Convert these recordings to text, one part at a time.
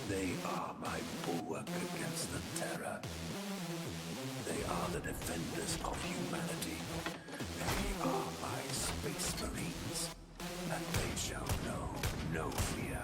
They are my bulwark against the terror. They are the defenders of humanity. They are my space marines, and they shall know no fear.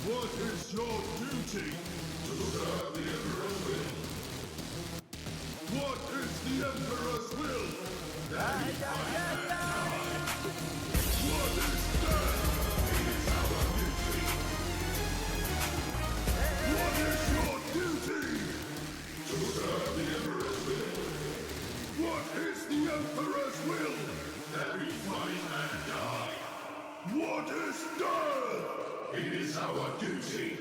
What is your duty? To serve the Emperor's will. What is the Emperor's will? That we fight and die. What is death? It is our duty. What is your duty? To serve the Emperor's will. What is the Emperor's will? That we fight and die. What is death? It is our duty.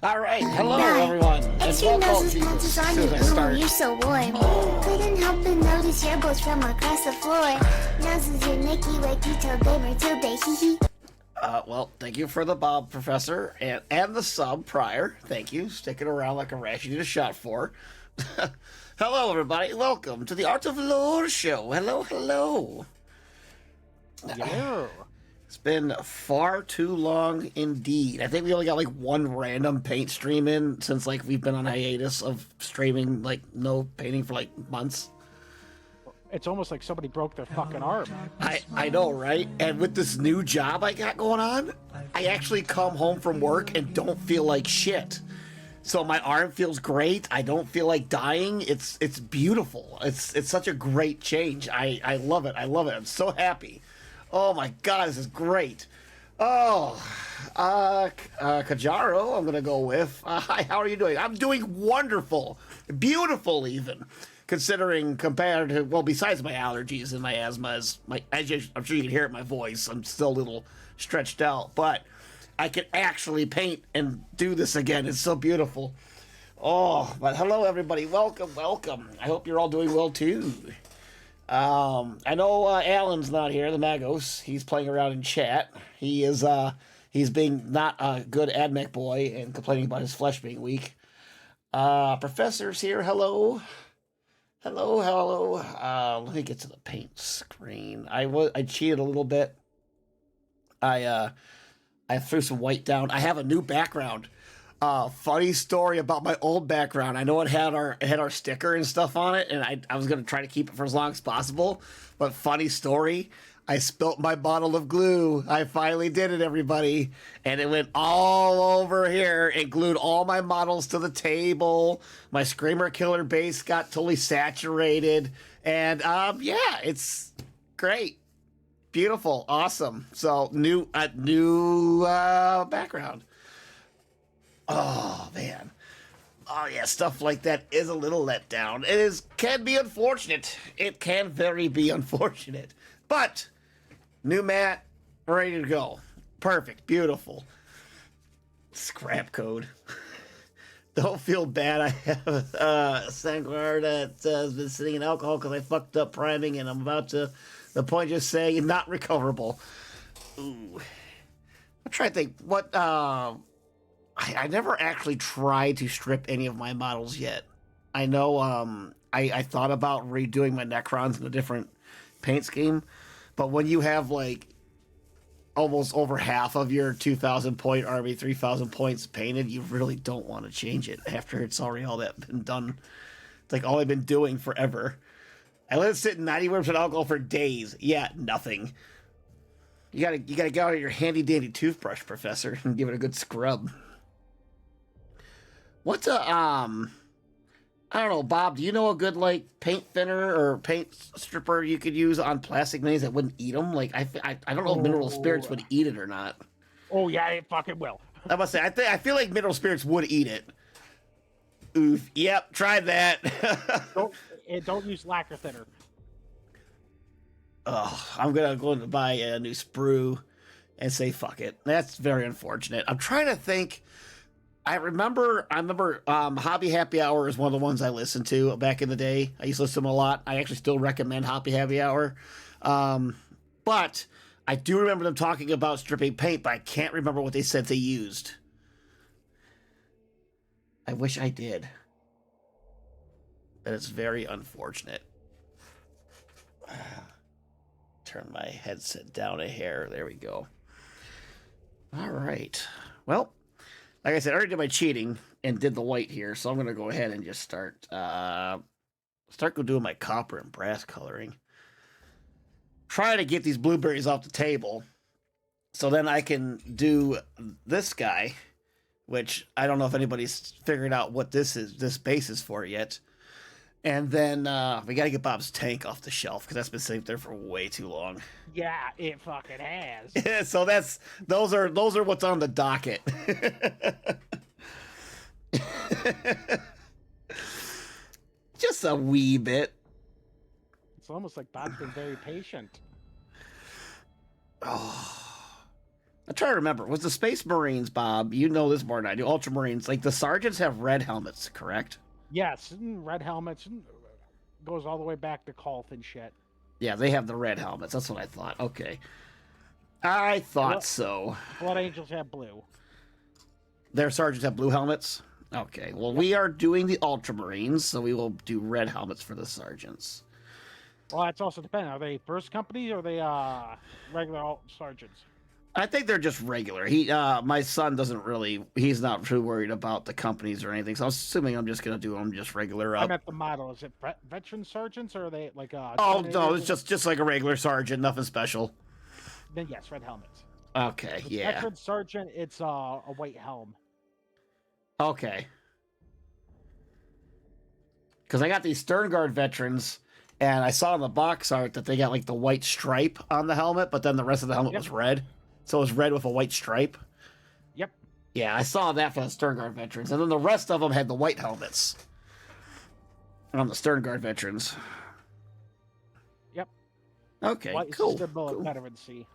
All right, hello Nine. everyone, and Extra welcome. noses punches on you, ooh, you're so warm. Couldn't help but notice your boats from across the floor. Noses your Nicky Wakey till gamer till day, hee hee. Well, thank you for the Bob Professor and the sub prior. Thank you, sticking around like a rash you need a shot for. Hello everybody, welcome to the Art of Lore show. Hello, hello. Yeah. It's been far too long indeed. I think we only got like one random paint stream in since like we've been on hiatus of streaming like no painting for like months. It's almost like somebody broke their fucking arm. I know, right? And with this new job I got going on, I actually come home from work and don't feel like shit. So my arm feels great. I don't feel like dying. It's beautiful. It's such a great change. I love it. I love it. I'm so happy. Oh my god, this is great. Oh, Kajaro, I'm gonna go with. Hi, how are you doing? I'm doing wonderful, beautiful even, considering compared to, well, besides my allergies and my asthma, I'm sure you can hear it in my voice. I'm still a little stretched out, but I can actually paint and do this again. It's so beautiful. Oh, but hello everybody, welcome, welcome. I hope you're all doing well too. I know Alan's not here, the Magos. He's playing around in chat. He's being not a good AdMech boy and complaining about his flesh being weak. Professor's here, hello. Hello, hello. Let me get to the paint screen. I cheated a little bit. I threw some white down. I have a new background. Funny story about my old background. I know it had our sticker and stuff on it, and I was gonna try to keep it for as long as possible. But funny story, I spilt my bottle of glue. I finally did it, everybody, and it went all over here and glued all my models to the table. My Screamer Killer base got totally saturated, and yeah, it's great, beautiful, awesome. So new background. Oh, man. Oh, yeah, stuff like that is a little letdown. Can be unfortunate. It can very be unfortunate. But, new mat, ready to go. Perfect, beautiful. Scrap code. Don't feel bad. I have a Sangrar that has been sitting in alcohol because I fucked up priming and I'm about to, the point just saying, not recoverable. Ooh. I'm trying to think, what, I never actually tried to strip any of my models yet. I know I thought about redoing my Necrons in a different paint scheme, but when you have like almost over half of your 2,000 point army, 3,000 points painted, you really don't want to change it after it's already all that been done. It's like all I've been doing forever. I let it sit in 90% alcohol for days. Yeah, nothing. You gotta get out your handy dandy toothbrush, Professor, and give it a good scrub. What's a, I don't know, Bob, do you know a good, like, paint thinner or paint stripper you could use on plastic minis that wouldn't eat them? Like, I don't know if mineral spirits would eat it or not. Oh, yeah, it fucking will. I must say, I feel like mineral spirits would eat it. Oof. Yep, tried that. Don't use lacquer thinner. Oh, I'm going to go and buy a new sprue and say fuck it. That's very unfortunate. I'm trying to think. I remember Hobby Happy Hour is one of the ones I listened to back in the day. I used to listen to them a lot. I actually still recommend Hobby Happy Hour. But I do remember them talking about stripping paint, but I can't remember what they said they used. I wish I did. That is very unfortunate. Turn my headset down a hair. There we go. All right. Well, like I said, I already did my cheating and did the white here, so I'm going to go ahead and just start doing my copper and brass coloring. Try to get these blueberries off the table so then I can do this guy, which I don't know if anybody's figured out what this base is for yet. And then we got to get Bob's tank off the shelf because that's been sitting there for way too long. Yeah, it fucking has. Yeah, so those are what's on the docket. Just a wee bit. It's almost like Bob's been very patient. Oh, I'm trying to remember. Was the Space Marines, Bob? You know this more than I do. Ultramarines, like the sergeants have red helmets, correct? Yes, red helmets. Goes all the way back to Colt and shit. Yeah, they have the red helmets. That's what I thought. Okay. I thought so. Blood Angels have blue. Their sergeants have blue helmets? Okay. Well, we are doing the Ultramarines, so we will do red helmets for the sergeants. Well, it's also dependent. Are they first company or are they regular sergeants? I think they're just regular. My son doesn't really. He's not too worried about the companies or anything. So I'm assuming I'm just gonna do them just regular up. I meant the model. Is it veteran sergeants or are they like? Oh no, it's just like a regular sergeant, nothing special. Then yes, red helmets. Okay, yeah. Veteran sergeant, it's a white helm. Okay. Because I got these Stern Guard veterans, and I saw in the box art that they got like the white stripe on the helmet, but then the rest of the helmet was red. So it was red with a white stripe. Yep. Yeah, I saw that for the Stern Guard veterans. And then the rest of them had the white helmets on the Stern Guard veterans. Yep. Okay, White cool. symbol of Cool. veterancy.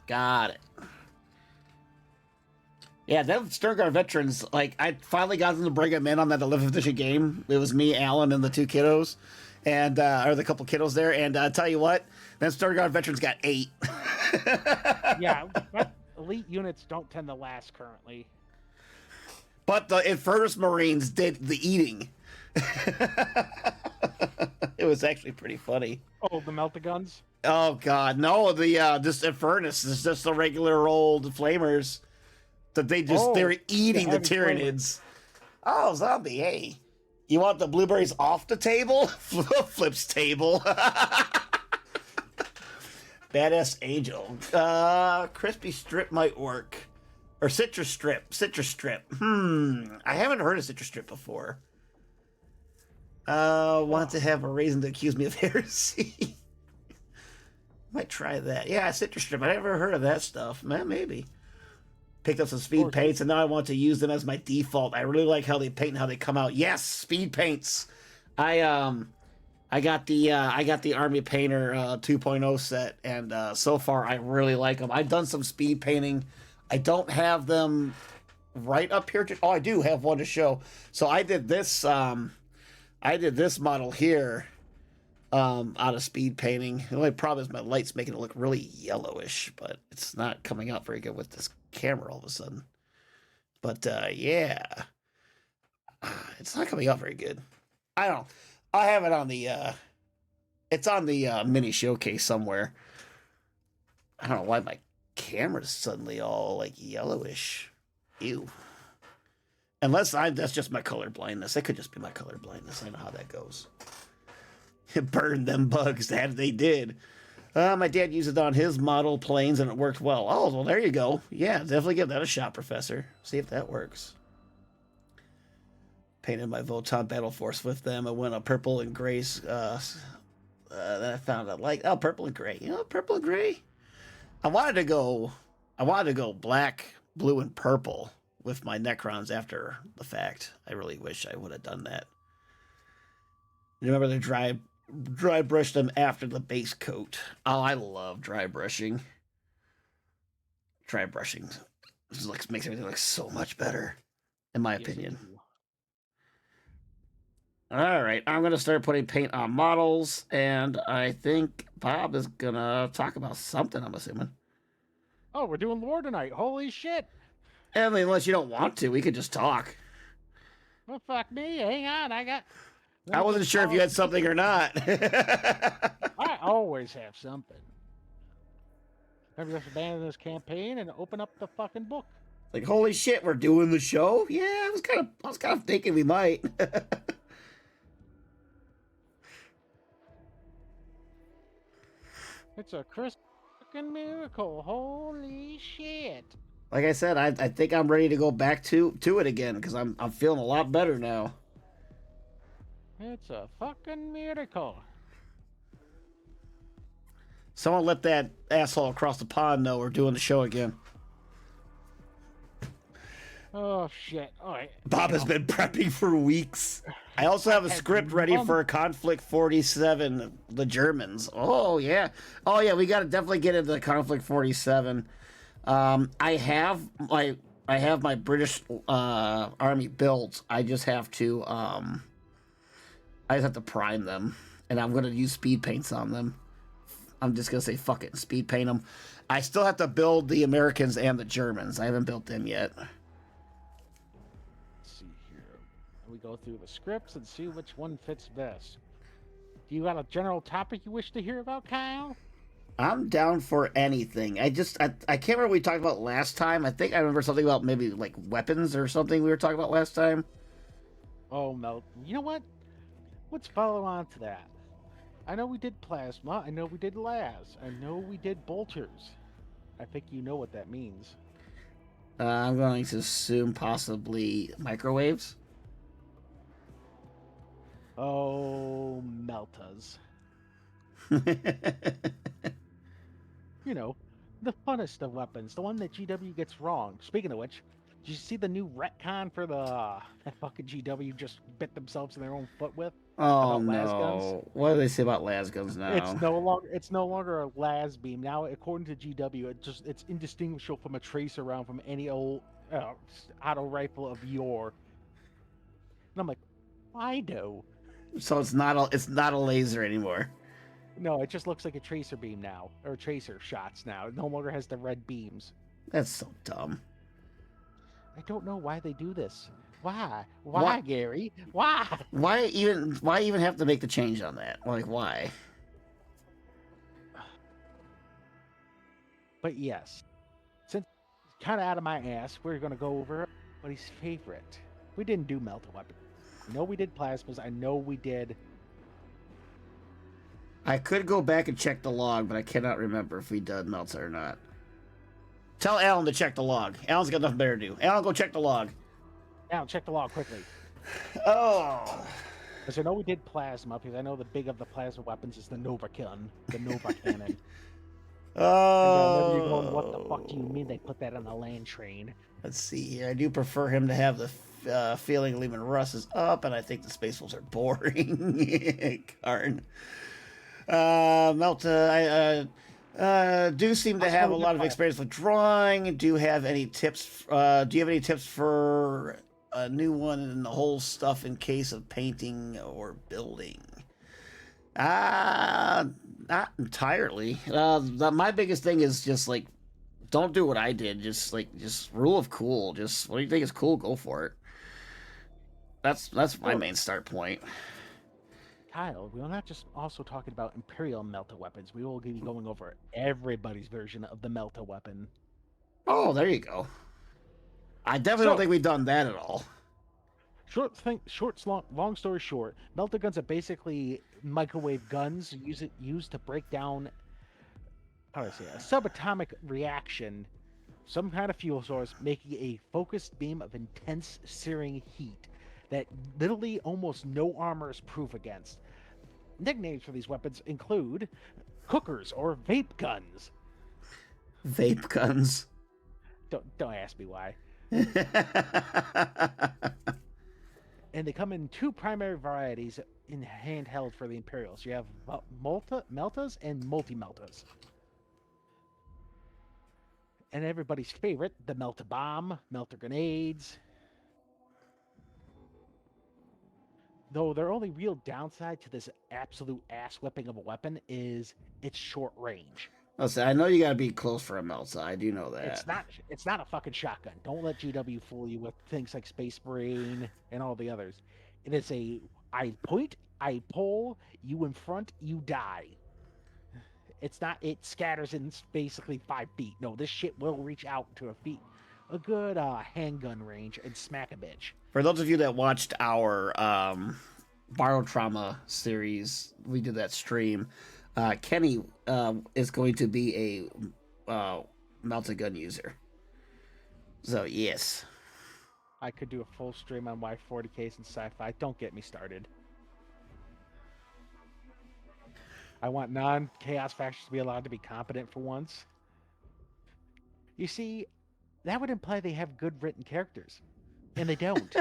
Got it. Yeah, them Stern Guard veterans, like, I finally got them to bring them in on that 11th edition game. It was me, Alan, and the two kiddos. And, or the couple kiddos there. And tell you what, them Stern Guard veterans got 8. Yeah, elite units don't tend to last currently. But the Infernus Marines did the eating. It was actually pretty funny. Oh, the Melta guns? Oh, God. No, the just Infernus is just the regular old flamers. That they were eating the Tyranids. Oh, zombie, hey. You want the blueberries off the table? Flips table. Badass Angel. Crispy strip might work. Or citrus strip. I haven't heard of citrus strip before. Want to have a reason to accuse me of heresy. Might try that. Yeah, citrus strip. I never heard of that stuff. Man, maybe. Picked up some speed paints, and now I want to use them as my default. I really like how they paint and how they come out. Yes, speed paints. I got the Army Painter 2.0 set, and so far I really like them. I've done some speed painting. I don't have them right up here. I do have one to show. So I did this. I did this model here out of speed painting. The only problem is my light's making it look really yellowish, but it's not coming out very good with this camera all of a sudden. But yeah, it's not coming out very good. I don't know. I have it on the it's on the mini showcase somewhere. I don't know why my camera's suddenly all like yellowish. Ew. Unless that's just my color blindness. That could just be my color blindness. I know how that goes. It burned them bugs. That they did. My dad used it on his model planes and it worked well. Oh, well, there you go. Yeah, definitely give that a shot, Professor. See if that works. Painted my Voton Battle Force with them. I went a purple and gray. That I found I like. Oh, purple and gray. You know, purple and gray. I wanted to go black, blue, and purple with my Necrons after the fact. I really wish I would have done that. You remember the dry brush them after the base coat. Oh, I love dry brushing. Dry brushing makes everything look so much better, in my opinion. All right, I'm going to start putting paint on models, and I think Bob is going to talk about something, I'm assuming. Oh, we're doing lore tonight. Holy shit. I mean, unless you don't want to, we could just talk. Well, fuck me. Hang on, I wasn't sure if you had something or not. I always have something. Maybe just abandon this campaign and open up the fucking book. Like, holy shit, we're doing the show? Yeah, I was kind of thinking we might. It's a fucking miracle. Holy shit. Like I said, I think I'm ready to go back to it again because I'm feeling a lot better now. It's a fucking miracle. Someone let that asshole across the pond know we're doing the show again. Oh, shit. All right. Bob has been prepping for weeks. I also have a script ready for Conflict 47, the Germans. Oh, yeah. Oh, yeah, we got to definitely get into Conflict 47. I have my British army built. I just have to prime them, and I'm gonna use speed paints on them. I'm just gonna say fuck it and speed paint them. I still have to build the Americans and the Germans. I haven't built them yet. Let's see here. We go through the scripts and see which one fits best. Do you got a general topic you wish to hear about, Kyle? I'm down for anything. I can't remember what we talked about last time. I think I remember something about maybe like weapons or something we were talking about last time. Oh, Mel. You know what? Let's follow on to that. I know we did plasma. I know we did las. I know we did bolters. I think you know what that means. I'm going to assume possibly microwaves. Oh, Meltas. You know, the funnest of weapons, the one that GW gets wrong. Speaking of which, did you see the new retcon for that fucking GW just bit themselves in their own foot with? Oh About las guns? no! What do they say about las guns now? It's no longer a las beam now. According to GW, it's indistinguishable from a tracer round from any old auto rifle of yore. And I'm like, I know. So it's not a laser anymore. No, it just looks like a tracer beam now, or tracer shots now. It no longer has the red beams. That's so dumb. I don't know why they do this. Why, Gary? Why? Why even have to make the change on that? Like, why? But yes, since it's kind of out of my ass, we're going to go over everybody's favorite. We didn't do Melta Weapons. I know we did plasmas. I know we did. I could go back and check the log, but I cannot remember if we did Melta or not. Tell Alan to check the log. Alan's got nothing better to do. Alan, go check the log. Alan, check the log quickly. Oh. Because I know we did plasma, because I know the big of the plasma weapons is the Nova Cannon. The Nova Cannon. Oh. And you're going, what the fuck do you mean they put that on the land train? Let's see here. I do prefer him to have the feeling Lehman Russ is up, and I think the Space Wolves are boring. Karn. Melta, I do seem to have a lot of experience with drawing. Do you have any tips? Do you have any tips for a new one and the whole stuff in case of painting or building? Not entirely. My biggest thing is just like, don't do what I did. Just rule of cool. Just what do you think is cool? Go for it. That's my main start point. Kyle, we are not just also talking about Imperial Melta weapons. We will be going over everybody's version of the Melta weapon. Oh, there you go. I definitely don't think we've done that at all. Long story short, Melta guns are basically microwave guns used to break down, how do I say it, a subatomic reaction, some kind of fuel source, making a focused beam of intense searing heat that literally almost no armor is proof against. Nicknames for these weapons include cookers or vape guns. Vape guns. Don't ask me why. And they come in two primary varieties in handheld for the Imperials. You have Meltas and multi-Meltas. And everybody's favorite, the Melta Bomb, Melta Grenades. Though their only real downside to this absolute ass whipping of a weapon is its short range. Listen, I know you gotta be close for a Melta. I do know that. It's not a fucking shotgun. Don't let GW fool you with things like Space Marine and all the others. It is I point, I pull, you in front, you die. It's not, it scatters in basically 5 feet. No, this shit will reach out to a good handgun range and smack a bitch. For those of you that watched our Borrow Trauma series, we did that stream. Kenny is going to be a Melta gun user. So, yes. I could do a full stream on why 40Ks and sci-fi. Don't get me started. I want non-chaos factions to be allowed to be competent for once. You see, that would imply they have good written characters. And they don't.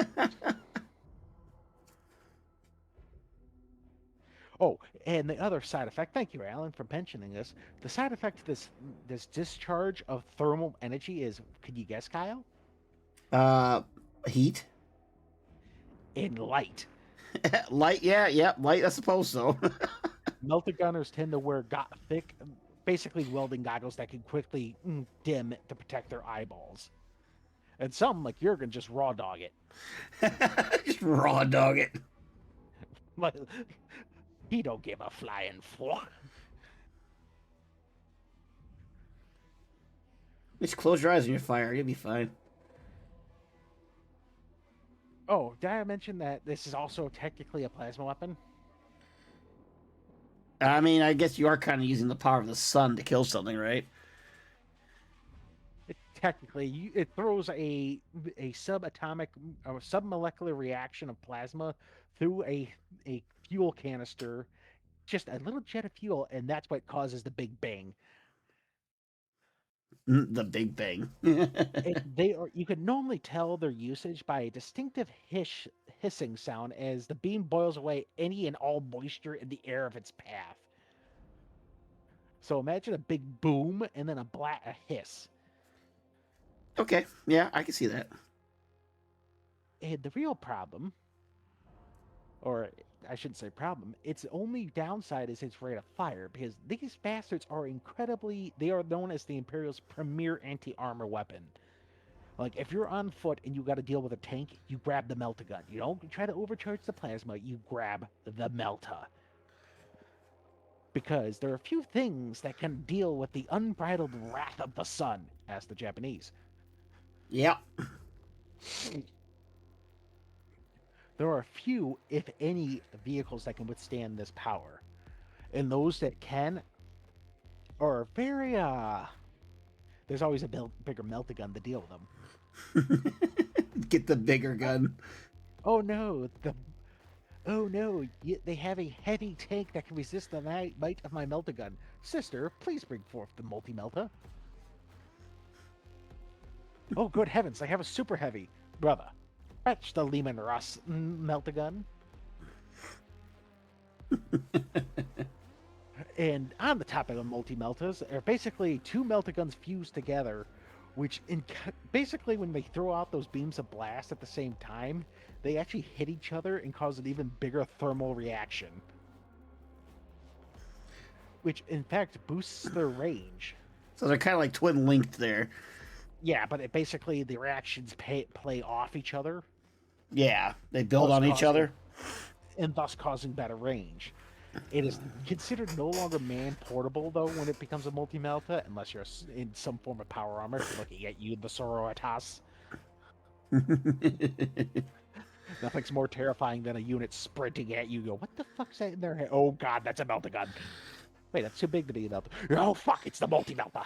Oh, and the other side effect. Thank you, Alan, for mentioning this. The side effect of this discharge of thermal energy is. Can you guess, Kyle? Heat. In light. Light, yeah, light. I suppose so. Melta gunners tend to wear thick, basically welding goggles that can quickly dim to protect their eyeballs. And some, like Jurgen, just raw dog it. Just raw dog it. Like, he don't give a flying fuck. Just close your eyes when you're fire. You'll be fine. Oh, did I mention that this is also technically a plasma weapon? I mean, I guess you are kind of using the power of the sun to kill something, right? Technically, it throws a subatomic or submolecular reaction of plasma through a fuel canister, just a little jet of fuel, and that's what causes the big bang. The Big Bang. You can normally tell their usage by a distinctive hissing sound as the beam boils away any and all moisture in the air of its path. So imagine a big boom and then a hiss. Okay, yeah, I can see that. And the real problem, or I shouldn't say problem, its only downside is its rate of fire, because these bastards are they are known as the Imperial's premier anti-armor weapon. Like, if you're on foot and you got to deal with a tank, you grab the Melta gun. You don't try to overcharge the plasma, you grab the Melta. Because there are a few things that can deal with the unbridled wrath of the sun, as the Japanese. Yep. There are few, if any, vehicles that can withstand this power. And those that can are very, there's always a bigger Melta gun to deal with them. Get the bigger gun. Oh no, they have a heavy tank that can resist the might of my Melta gun. Sister, please bring forth the multi-Melta. Oh, good heavens, they have a super heavy. Brother, fetch the Lehman Russ Melta gun. And on the topic of multi-Meltas, are basically two Melta guns fused together, which basically when they throw out those beams of blast at the same time, they actually hit each other and cause an even bigger thermal reaction. Which, in fact, boosts their range. So they're kind of like twin linked there. Yeah, but basically the reactions play off each other. Yeah, they build on each other. And thus causing better range. It is considered no longer man-portable, though, when it becomes a multi-Melta, unless you're in some form of power armor, looking at you, the Sororitas. Nothing's more terrifying than a unit sprinting at you. Go, what the fuck's that in their head? Oh god, that's a Melta gun. Wait, that's too big to be a Melta. Oh fuck, it's the multi-Melta.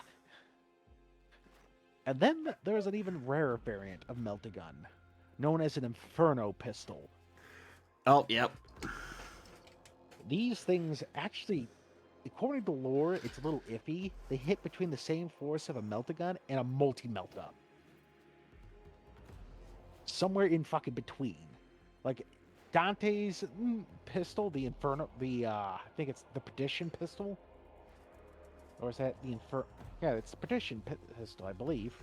And then there's an even rarer variant of Melta gun, known as an Inferno pistol. Oh, yep. These things actually, according to lore, it's a little iffy. They hit between the same force of a Melta gun and a multi-Melta. Somewhere in fucking between. Like, Dante's pistol, the Inferno, I think it's the Perdition pistol? Or is that the Inferno? Yeah, it's the Perdition pistol, I believe.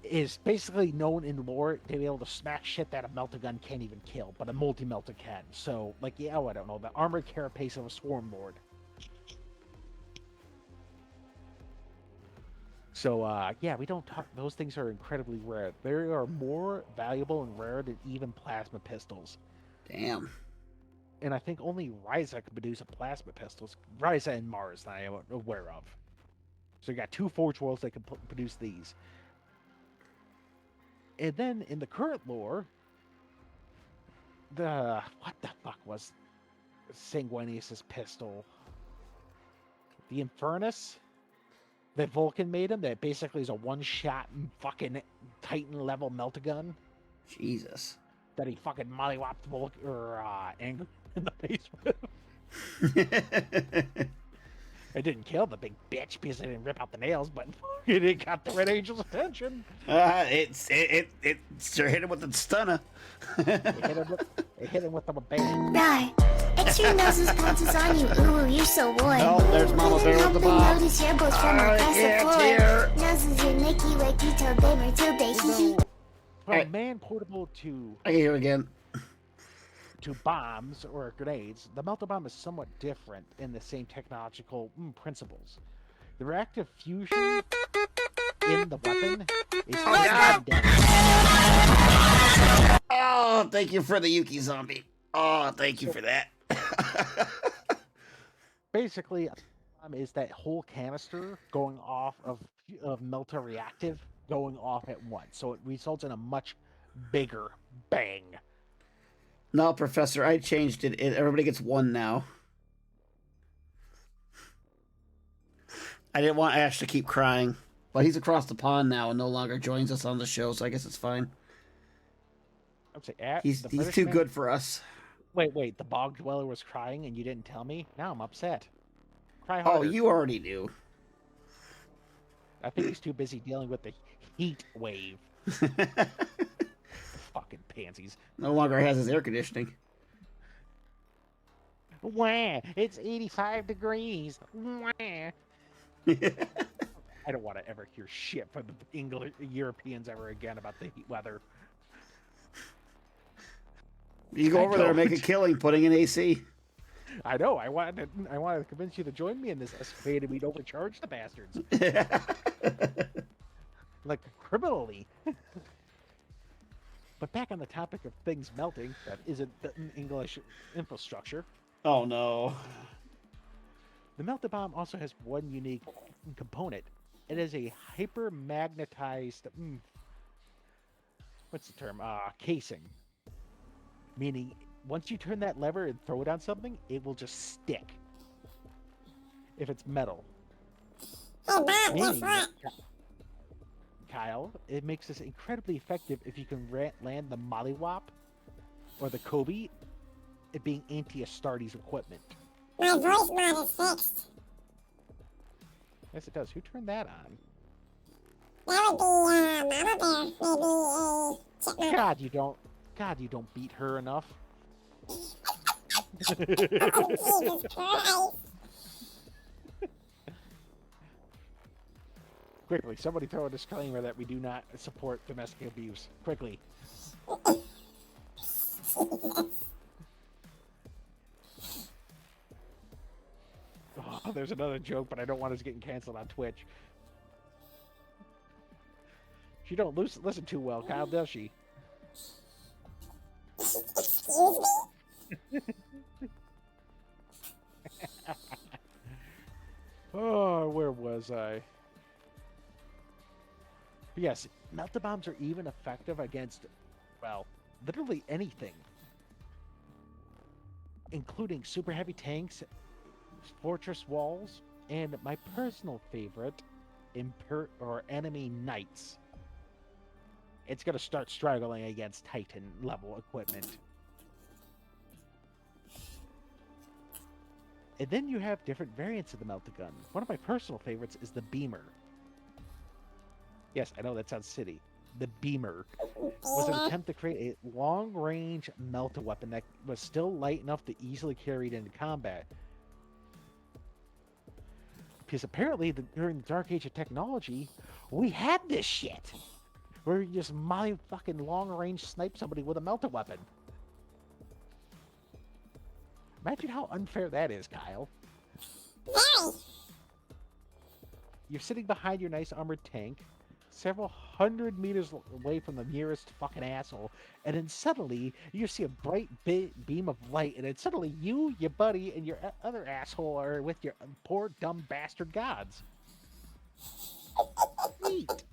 Is basically known in lore to be able to smack shit that a Melta gun can't even kill, but a multi-Melta can. So, like, yeah, I don't know, the armored carapace of a Swarm Lord. So, yeah, we don't talk, those things are incredibly rare. They are more valuable and rare than even plasma pistols. Damn. And I think only Ryza can produce a plasma pistols. Ryza and Mars that I am aware of. So you got two Forge Worlds that can produce these. And then in the current lore, what the fuck was Sanguinius' pistol? The Infernus that Vulcan made him, that basically is a one-shot fucking Titan level Melta gun. Jesus. That he fucking mollywopped Vulcan Angry in the face with. It didn't kill the big bitch because it didn't rip out the nails, but it got the Red Angel's attention. It sure hit him with the stunner. It hit him with the bang. Right. Your noses pounces on you, ooh, you're so warm. Oh, there's Mama Bear with the bomb. Notice your elbows from across the floor. Noses your Nicky Wakey till gamer till day. So, from Alright. man portable to I can hear again. bombs or grenades, the Melta Bomb is somewhat different in the same technological principles. The reactive fusion in the weapon is God. deadly. Oh, thank you for the Yuki zombie. Oh, thank you for that. Basically, is that whole canister going off of Melta reactive going off at once, so it results in a much bigger bang. No, Professor, I changed it. Everybody gets one now. I didn't want Ash to keep crying. But he's across the pond now and no longer joins us on the show, so I guess it's fine. I'm saying, He's too good for us. Wait, the bog dweller was crying and you didn't tell me? Now I'm upset. Cry harder. Oh, you already knew. I think he's too busy dealing with the heat wave. Fucking pansies. No longer has his air conditioning. Wah, it's 85 degrees. Wah. I don't want to ever hear shit from the Europeans ever again about the heat weather. You go over there and make a killing putting in AC. I know. I wanted to convince you to join me in this escapade, and we'd overcharge the bastards. Like criminally. But back on the topic of things melting, that isn't the English infrastructure. Oh no. The Melta Bomb also has one unique component. It is a hyper-magnetized, what's the term? Casing. Meaning, once you turn that lever and throw it on something, it will just stick. If it's metal. Hey, Bob, guess what? Kyle, it makes this incredibly effective if you can land the Mollywop or the Kobe, it being anti-Astartes equipment. My voice mod is fixed. Yes, it does. Who turned that on? That would be, Mama Bear. Maybe a chipmunk. God, you don't beat her enough. Oh, Jesus Christ. Quickly, somebody throw a disclaimer that we do not support domestic abuse. Quickly. Oh, there's another joke, but I don't want us getting canceled on Twitch. She don't listen too well, Kyle, does she? Excuse me? Oh, where was I? But yes, Melta Bombs are even effective against, well, literally anything. Including super heavy tanks, fortress walls, and my personal favorite, enemy knights. It's going to start struggling against Titan level equipment. And then you have different variants of the Melta Gun. One of my personal favorites is the Beamer. Yes, I know that sounds silly. The Beamer was an attempt to create a long-range Melta weapon that was still light enough to easily carried into combat. Because apparently, during the Dark Age of technology, we had this shit. Where you just fucking long-range snipe somebody with a Melta weapon. Imagine how unfair that is, Kyle. Very. You're sitting behind your nice armored tank, several hundred meters away from the nearest fucking asshole, and then suddenly you see a bright beam of light, and then suddenly you, your buddy, and your other asshole are with your poor dumb bastard gods. Neat.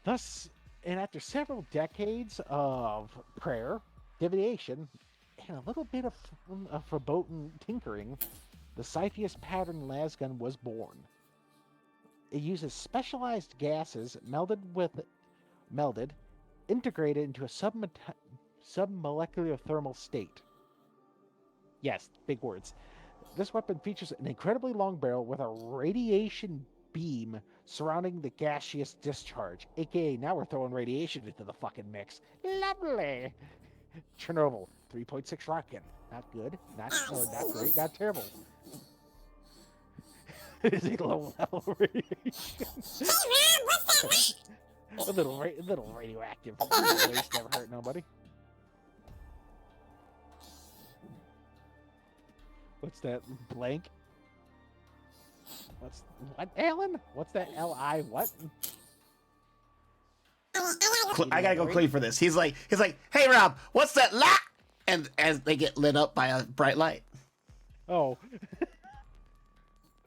Thus, and after several decades of prayer, divination, and a little bit of verboten tinkering, the Scythius pattern lasgun was born. It uses specialized gases integrated into a submolecular thermal state. Yes, big words. This weapon features an incredibly long barrel with a radiation beam surrounding the gaseous discharge, aka now we're throwing radiation into the fucking mix. Lovely! Chernobyl, 3.6 rocket. Not good. Not great. Not terrible. Is it low level radiation? a little radioactive. Waste never hurt nobody. What's that blank? What, Alan? What's that L-I what? I gotta go clean for this. He's like, hey Rob, what's that la? And as they get lit up by a bright light. Oh.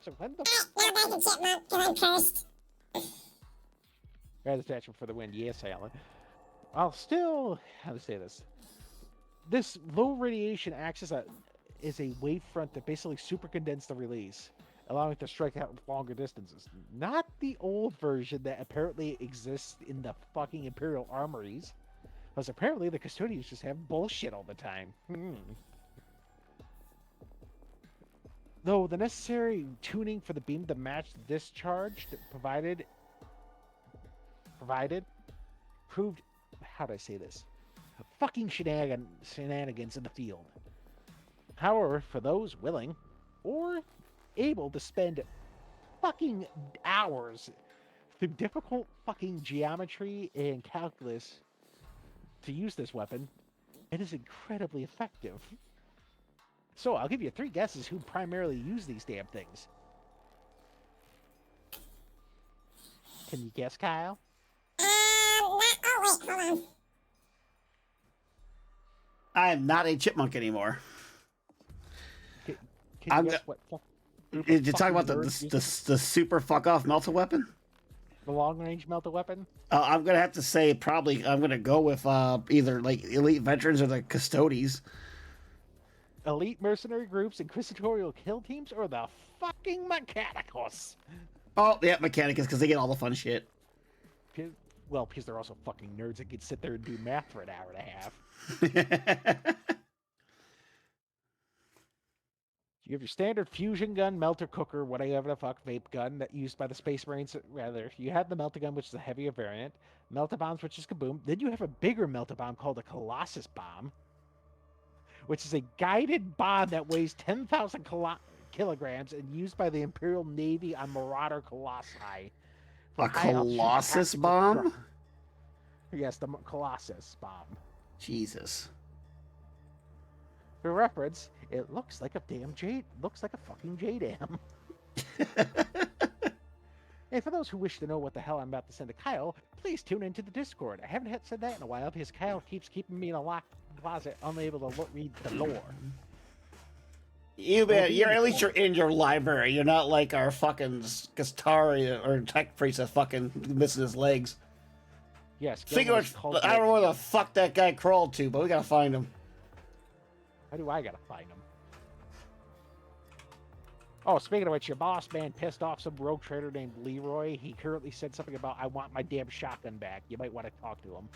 So when the Red attachment for the wind, yes, Alan. I'll still how to say this. This low radiation acts as a wave front that basically super condensed the release, allowing it to strike out longer distances. Not the old version that apparently exists in the fucking Imperial armories. Because apparently the custodians just have bullshit all the time. Though the necessary tuning for the beam to match the discharge provided proved, how do I say this? Fucking shenanigans in the field. However, for those willing or able to spend fucking hours through difficult fucking geometry and calculus to use this weapon, it is incredibly effective. So I'll give you 3 guesses who primarily use these damn things. Can you guess, Kyle? Wait, hold on. I am not a chipmunk anymore. Can you guess what? Did you talk about the super fuck off Melta weapon? The long range Melta weapon? I'm gonna have to say probably I'm gonna go with either like elite veterans or the custodies. Elite mercenary groups, inquisitorial kill teams, or the fucking Mechanicus? Oh yeah, Mechanicus, because they get all the fun shit. Well, because they're also fucking nerds that can sit there and do math for an hour and a half. You have your standard fusion gun, melter cooker, whatever the fuck, vape gun that used by the Space Marines. Rather, you have the melta gun, which is a heavier variant. Melta bombs, which is kaboom. Then you have a bigger melta bomb called a Colossus bomb, which is a guided bomb that weighs 10,000 kilograms and used by the Imperial Navy on Marauder Colossi. A Colossus bomb? Yes, the Colossus bomb. Jesus. For reference, it looks like a damn jade. Looks like a fucking JDAM. And for those who wish to know what the hell I'm about to send to Kyle, please tune into the Discord. I haven't said that in a while because Kyle keeps keeping me in a locked closet, unable to read the lore. You're at least you're in your library. You're not like our fucking Gastari or Tech Priest that's fucking missing his legs. Yes. I don't know where the fuck that guy crawled to, but we gotta find him. How do I gotta find him? Oh, speaking of which, your boss man pissed off some rogue trader named Leroy. He currently said something about, I want my damn shotgun back. You might want to talk to him.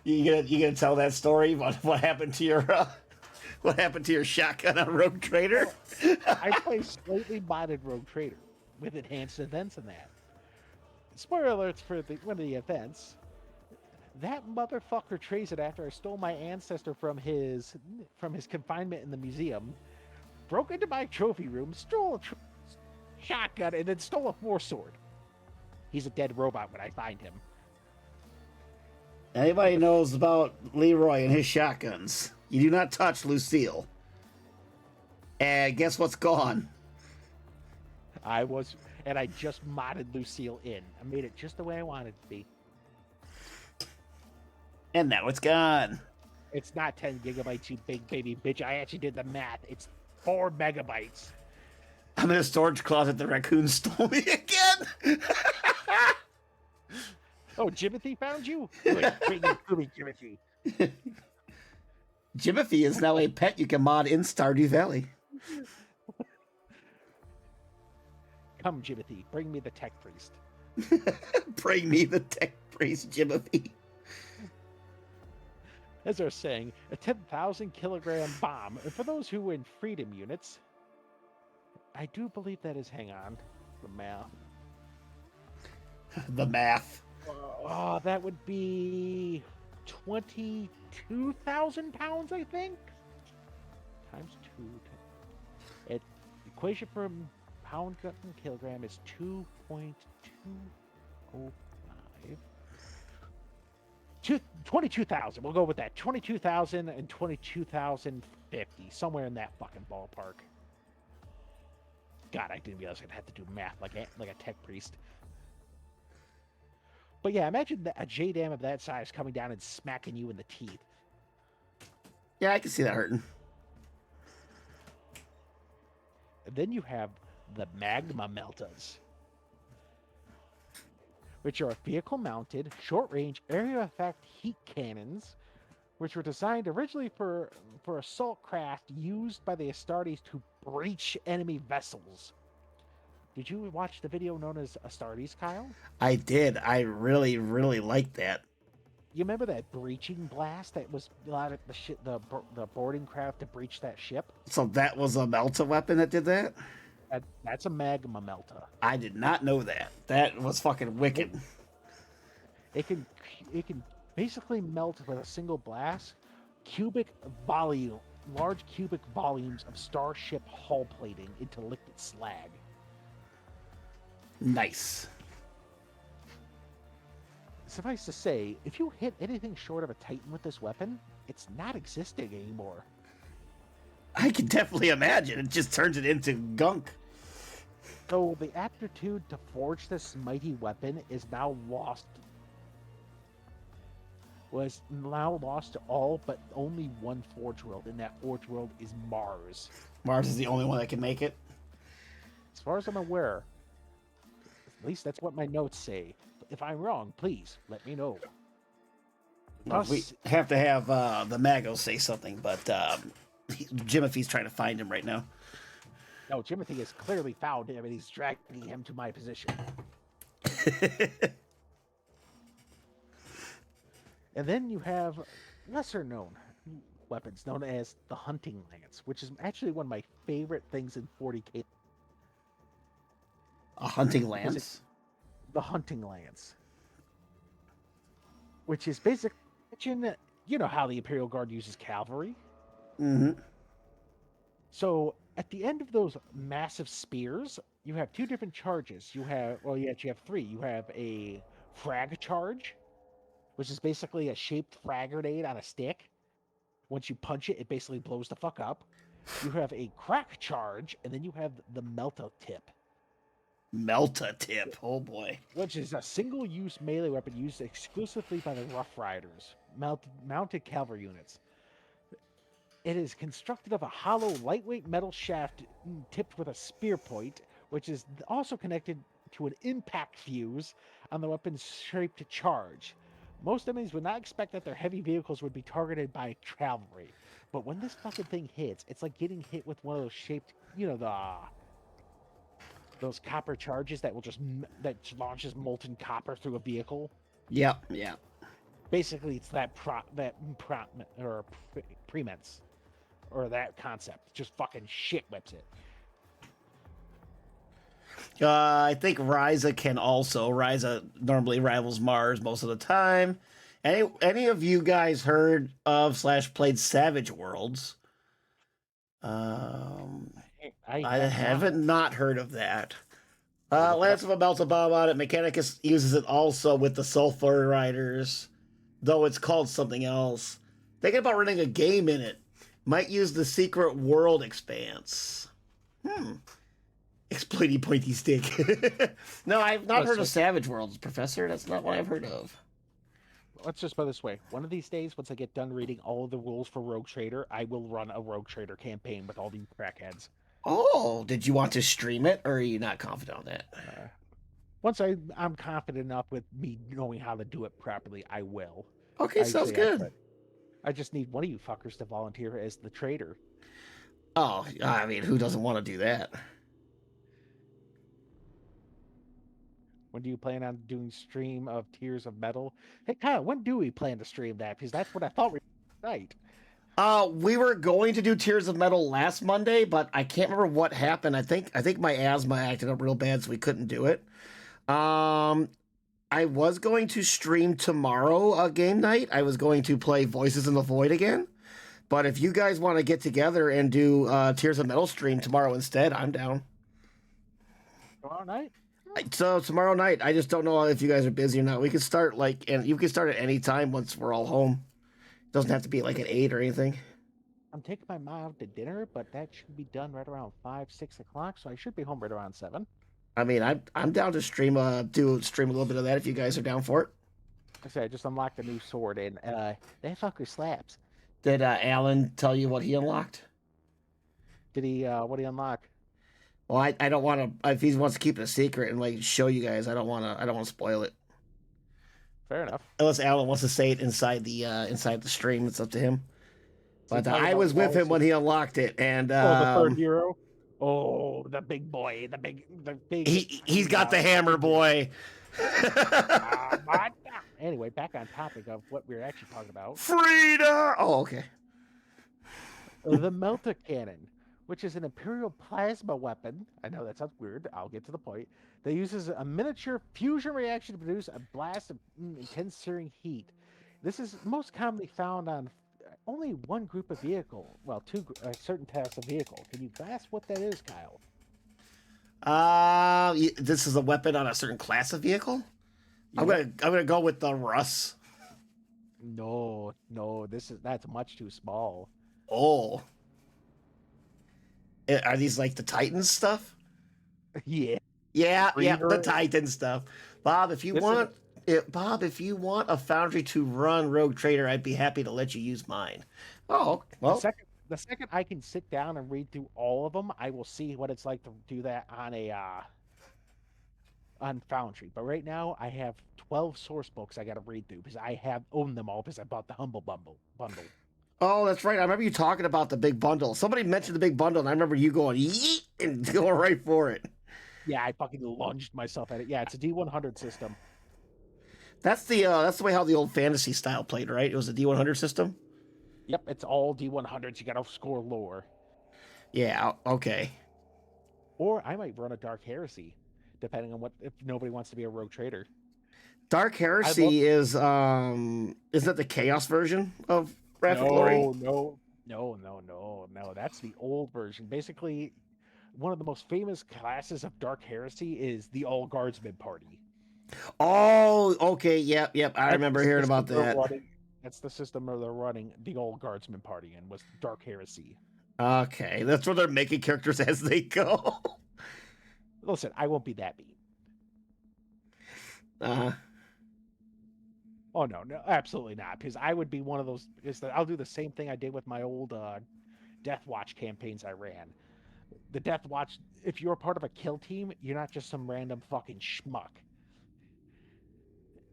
You gonna tell that story about what happened to your shotgun on Rogue Trader? I play slightly modded Rogue Trader with enhanced events and that. Spoiler alerts for one of the events. That motherfucker traced it after I stole my ancestor from his confinement in the museum, broke into my trophy room, stole a shotgun, and then stole a force sword. He's a dead robot when I find him. Anybody knows about Leroy and his shotguns? You do not touch Lucille. And guess what's gone? I just modded Lucille in. I made it just the way I wanted it to be. And now it's gone. It's not 10 gigabytes, you big baby bitch. I actually did the math. It's 4 megabytes. I'm in a storage closet. The raccoon stole me again. Oh, Jimothy found you? Good. Bring it to me, Jimothy. Jimothy is now a pet you can mod in Stardew Valley. Come, Jimothy. Bring me the tech priest. Bring me the tech priest, Jimothy. As they're saying, a 10,000 kilogram bomb. And for those who win freedom units, I do believe that is, hang on, the math. The math. Oh, that would be 22,000 pounds, I think. Times 2. It equation for pound per kilogram is 2.205. 22,000. We'll go with that. 22,000 and 22,050. Somewhere in that fucking ballpark. God, I didn't realize I'd have to do math like a tech priest. But yeah, imagine a J-Dam of that size coming down and smacking you in the teeth. Yeah, I can see that hurting. And then you have the Magma Meltas, which are vehicle-mounted, short-range, area-effect heat cannons, which were designed originally for assault craft used by the Astartes to breach enemy vessels. Did you watch the video known as Astartes, Kyle? I did. I really, really liked that. You remember that breaching blast that was allowed the boarding craft to breach that ship? So that was a Melta weapon that did that? That's a Magma Melta. I did not know that. That was fucking wicked. It can basically melt with a single blast large cubic volumes of starship hull plating into liquid slag. Nice. Suffice to say, if you hit anything short of a Titan with this weapon, it's not existing anymore. I can definitely imagine. It just turns it into gunk. So the aptitude to forge this mighty weapon is now lost. Was now lost to all but only one forge world, and that forge world is Mars. Mars is the only one that can make it. As far as I'm aware, at least that's what my notes say. If I'm wrong, please let me know. Well, we have to have the Magos say something, but Jimothy's trying to find him right now. No, Jimothy has clearly found him, and he's dragging him to my position. And then you have lesser-known weapons known as the Hunting Lance, which is actually one of my favorite things in 40k. A hunting lance? The Hunting Lance. Which is basically, you know how the Imperial Guard uses cavalry? Mm-hmm. So at the end of those massive spears, you have two different charges. You have three. You have a frag charge, which is basically a shaped frag grenade on a stick. Once you punch it, it basically blows the fuck up. You have a crack charge, and then you have the Melta tip. Melta tip, oh boy. Which is a single-use melee weapon used exclusively by the Rough Riders, mounted cavalry units. It is constructed of a hollow, lightweight metal shaft tipped with a spear point, which is also connected to an impact fuse on the weapon's shaped charge. Most enemies would not expect that their heavy vehicles would be targeted by cavalry. But when this fucking thing hits, it's like getting hit with one of those shaped, those copper charges that that launches molten copper through a vehicle. Yeah. Basically, it's that premense, or that concept. Just fucking shit whips it. I think Ryza normally rivals Mars most of the time. Any of you guys heard of / played Savage Worlds? I haven't not heard of that. Lance of a Melta Bomb on it. Mechanicus uses it also with the Sulfur Riders, though it's called something else. Thinking about running a game in it. Might use the Secret World Expanse. Exploity pointy stick. No, I've not heard of Savage Worlds, Professor. That's not what I've heard of. Let's just put it this way. One of these days, once I get done reading all of the rules for Rogue Trader, I will run a Rogue Trader campaign with all these crackheads. Oh, did you want to stream it, or are you not confident on that? Once I'm confident enough with me knowing how to do it properly, I will. Okay, sounds good. I just need one of you fuckers to volunteer as the trader. Oh, I mean, who doesn't want to do that? When do you plan on doing stream of Tears of Metal? Hey, Kyle, when do we plan to stream that? Because that's what I thought we were tonight. We were going to do Tears of Metal last Monday, but I can't remember what happened. I think my asthma acted up real bad, so we couldn't do it. I I was going to stream tomorrow a game night. I was going to play Voices in the Void again. But if you guys want to get together and do Tears of Metal stream tomorrow instead, I'm down. Tomorrow night? So tomorrow night, I just don't know if you guys are busy or not. We can start and you can start at any time once we're all home. It doesn't have to be like at 8 or anything. I'm taking my mom out to dinner, but that should be done right around 5, 6 o'clock, so I should be home right around 7. I mean, I'm down to stream a little bit of that if you guys are down for it. I said I just unlocked a new sword, and that fucker slaps. Did Alan tell you what he unlocked? Did he? What did he unlock? Well, I don't want to. If he wants to keep it a secret and like show you guys, I don't want to spoil it. Fair enough. Unless Alan wants to say it inside the stream, it's up to him. But I was with him when he unlocked it, and the third hero. Oh, the big boy, the big. He's got the hammer, boy. Anyway, back on topic of what we were actually talking about. Frida. Oh, okay. The Melta Cannon, which is an Imperial plasma weapon. I know that sounds weird. I'll get to the point. That uses a miniature fusion reaction to produce a blast of intense searing heat. This is most commonly found on only one group of vehicle. Well, a certain class of vehicle. Can you grasp what that is, Kyle? This is a weapon on a certain class of vehicle. Yeah. I'm gonna go with the Russ. No, that's much too small. Oh, are these like the Titan stuff? Yeah, the Titan stuff. Bob, if you want a foundry to run Rogue Trader, I'd be happy to let you use mine. Oh, well. The second I can sit down and read through all of them, I will see what it's like to do that on Foundry. But right now, I have 12 source books I got to read through because I owned them all because I bought the Humble Bundle. Oh, that's right. I remember you talking about the big bundle. Somebody mentioned the big bundle, and I remember you going yeet and going right for it. Yeah, I fucking lunged myself at it. Yeah, it's a D100 system. That's the way how the old fantasy style played, right? It was a D100 system. Yep, it's all D100s. You got to score lore. Yeah. Okay. Or I might run a Dark Heresy, depending on if nobody wants to be a Rogue Trader. Dark Heresy is that the Chaos version of Wrath of Glory? No. That's the old version. Basically, one of the most famous classes of Dark Heresy is the All Guardsmen Party. Oh, okay. Yep. I remember hearing about that. That's the system they're running the All Guardsmen Party in, was Dark Heresy. Okay, that's where they're making characters as they go. Listen, I won't be that mean. Oh no, absolutely not. Because I would be one of those. I'll do the same thing I did with my old Death Watch campaigns I ran. The Death Watch. If you're part of a kill team, you're not just some random fucking schmuck.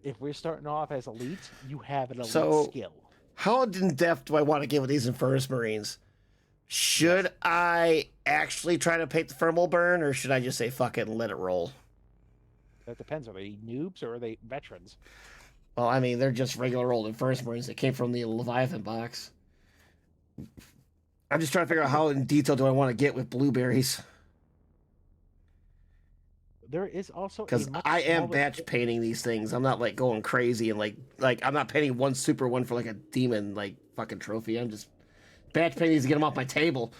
If we're starting off as elites, you have an elite skill. How in depth do I want to get with these Infernus Marines? Should I actually try to paint the thermal burn, or should I just say fuck it and let it roll? That depends. Are they noobs or are they veterans? Well, I mean, they're just regular old Infernus Marines that came from the Leviathan box. I'm just trying to figure out how in detail do I want to get with blueberries. There is also because I am batch painting these things. I'm not like going crazy and like I'm not painting one super one for like a demon like fucking trophy. I'm just batch painting these to get them off my table.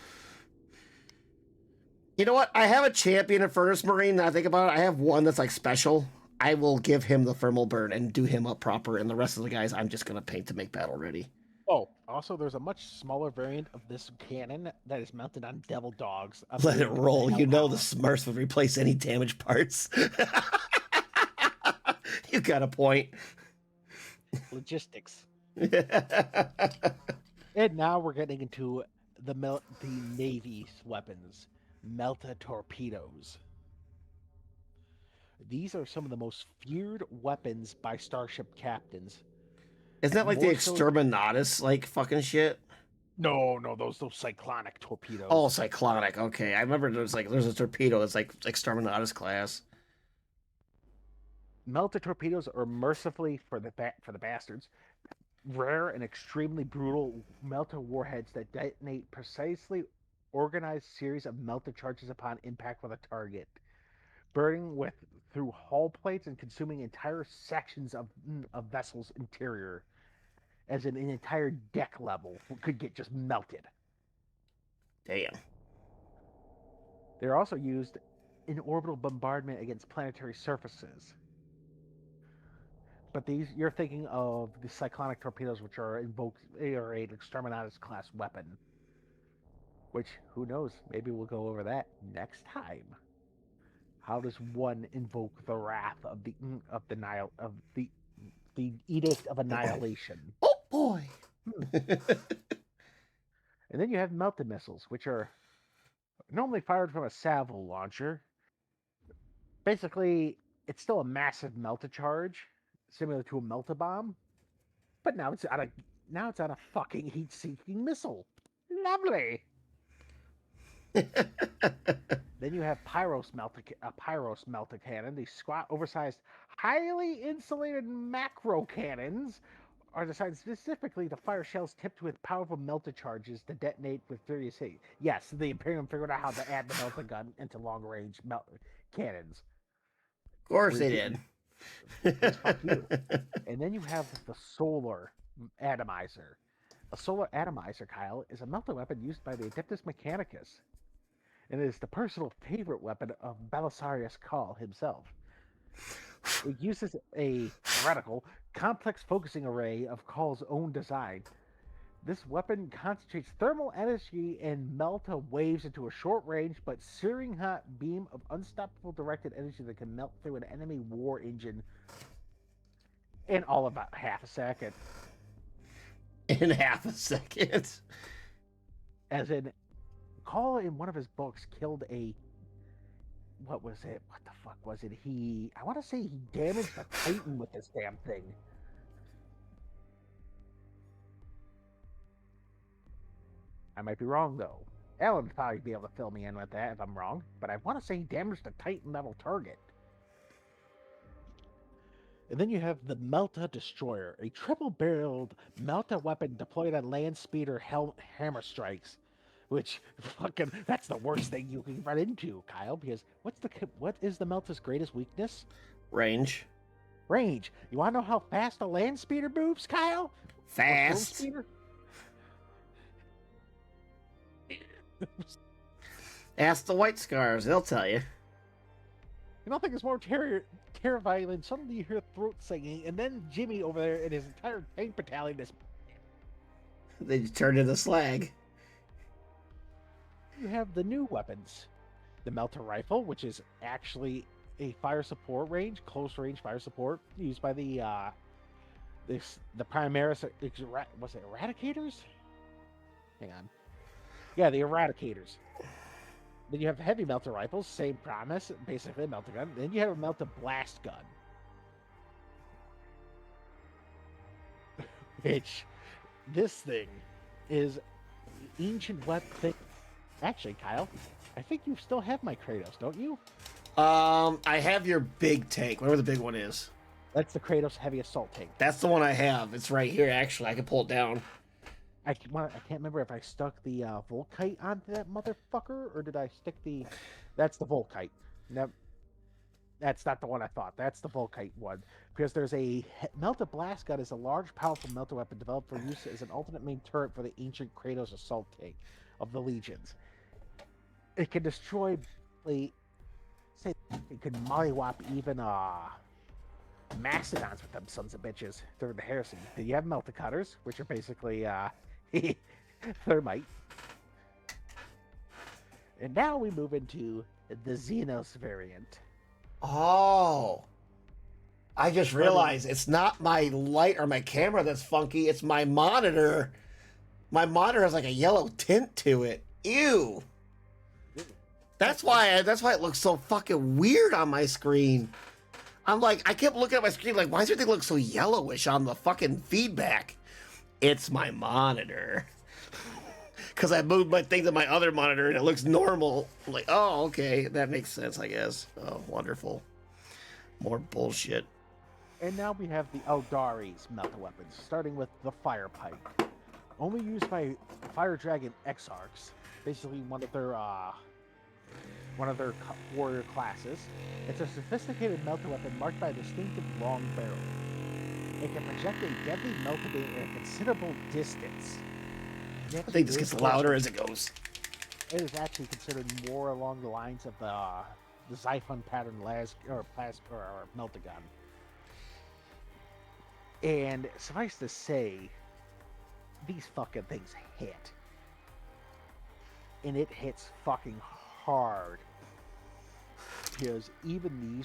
You know what? I have a champion Infernus Marine. Now I think about it, I have one that's like special. I will give him the thermal burn and do him up proper, and the rest of the guys I'm just gonna paint to make battle ready. Oh, also, there's a much smaller variant of this cannon that is mounted on Devil Dogs. Let it roll. You know the Smurfs would replace any damaged parts. You got a point. Logistics. And now we're getting into the Navy's weapons. Melta torpedoes. These are some of the most feared weapons by starship captains. Isn't that like the Exterminatus like fucking shit? No, those cyclonic torpedoes. Oh, cyclonic. Okay, I remember there's a torpedo that's like Exterminatus class. Melta torpedoes are mercifully for the bastards, rare and extremely brutal Melta warheads that detonate precisely organized series of Melta charges upon impact with a target, burning with through hull plates and consuming entire sections of vessels' interior, as in an entire deck level could get just melted. Damn. They're also used in orbital bombardment against planetary surfaces. But these, you're thinking of the cyclonic torpedoes, which are invoked or an exterminatus class weapon. Which, who knows? Maybe we'll go over that next time. How does one invoke the wrath of the edict of annihilation? Oh boy. And then you have melta missiles, which are normally fired from a salvo launcher. Basically, it's still a massive melta charge, similar to a melta bomb, but now it's on a fucking heat-seeking missile. Lovely. Then you have Pyros melta cannon. These squat, oversized, highly insulated macro cannons are designed specifically to fire shells tipped with powerful melta charges to detonate with furious heat. Yes, the Imperium figured out how to add the melta gun into long-range cannons. Of course they did. Fuck you. And then you have the solar atomizer. A solar atomizer, Kyle, is a melta weapon used by the Adeptus Mechanicus, and it is the personal favorite weapon of Belisarius Cawl himself. It uses a radical, complex focusing array of Call's own design. This weapon concentrates thermal energy and melta waves into a short-range but searing hot beam of unstoppable directed energy that can melt through an enemy war engine in all about half a second. In half a second. As in, Call in one of his books killed a... What was it? What the fuck was it? I want to say he damaged a Titan with this damn thing. I might be wrong, though. Alan would probably be able to fill me in with that if I'm wrong, but I want to say he damaged a Titan-level target. And then you have the Melta Destroyer, a triple-barreled Melta weapon deployed on land speeder hammer strikes. Which, fucking, that's the worst thing you can run into, Kyle, because what is the Melta's greatest weakness? Range. Range. You want to know how fast a land speeder moves, Kyle? Fast. Ask the White Scars, they'll tell you. You don't think it's more terrifying than suddenly you hear throat singing, and then Jimmy over there and his entire tank battalion is... They just turned into slag. You have the new weapons. The Melta Rifle, which is actually a fire support range, close range fire support, used by the Primaris, was it Eradicators? Hang on. Yeah, the Eradicators. Then you have heavy Melta Rifles, same promise, basically a Melta gun. Then you have a Melta Blast gun. Which, this thing is ancient weapon. Actually, Kyle, I think you still have my Kratos, don't you? I have your big tank, whatever the big one is. That's the Kratos heavy assault tank. That's the one I have. It's right here, actually. I can pull it down. I can't remember if I stuck the Volkite onto that motherfucker, or did I stick the... That's the Volkite. No, that's not the one I thought. That's the Volkite one. Because there's a... Melta Blast Gun is a large, powerful Melta weapon developed for use as an alternate main turret for the ancient Kratos assault tank of the Legions. It can destroy... It could mollywop even Mastodons with them sons of bitches during the heresy. Then you have Melta Cutters, which are basically thermite. And now we move into the Xenos variant. Oh. I just realized it's not my light or my camera that's funky, it's my monitor. My monitor has like a yellow tint to it. Ew. That's why it looks so fucking weird on my screen. I'm like, I kept looking at my screen like, why does everything look so yellowish on the fucking feedback? It's my monitor. Because I moved my thing to my other monitor and it looks normal. I'm like, oh, okay, that makes sense, I guess. Oh, wonderful. More bullshit. And now we have the Eldari's Melta weapons, starting with the Fire Pike. Only used by Fire Dragon Exarchs. Basically one of their one of their warrior classes. It's a sophisticated melta weapon marked by a distinctive long barrel. It can project a deadly melta beam at a considerable distance. I think this gets louder as it goes. It is actually considered more along the lines of the Xiphon pattern or Meltagun. And suffice to say, these fucking things hit. And it hits fucking hard. Because even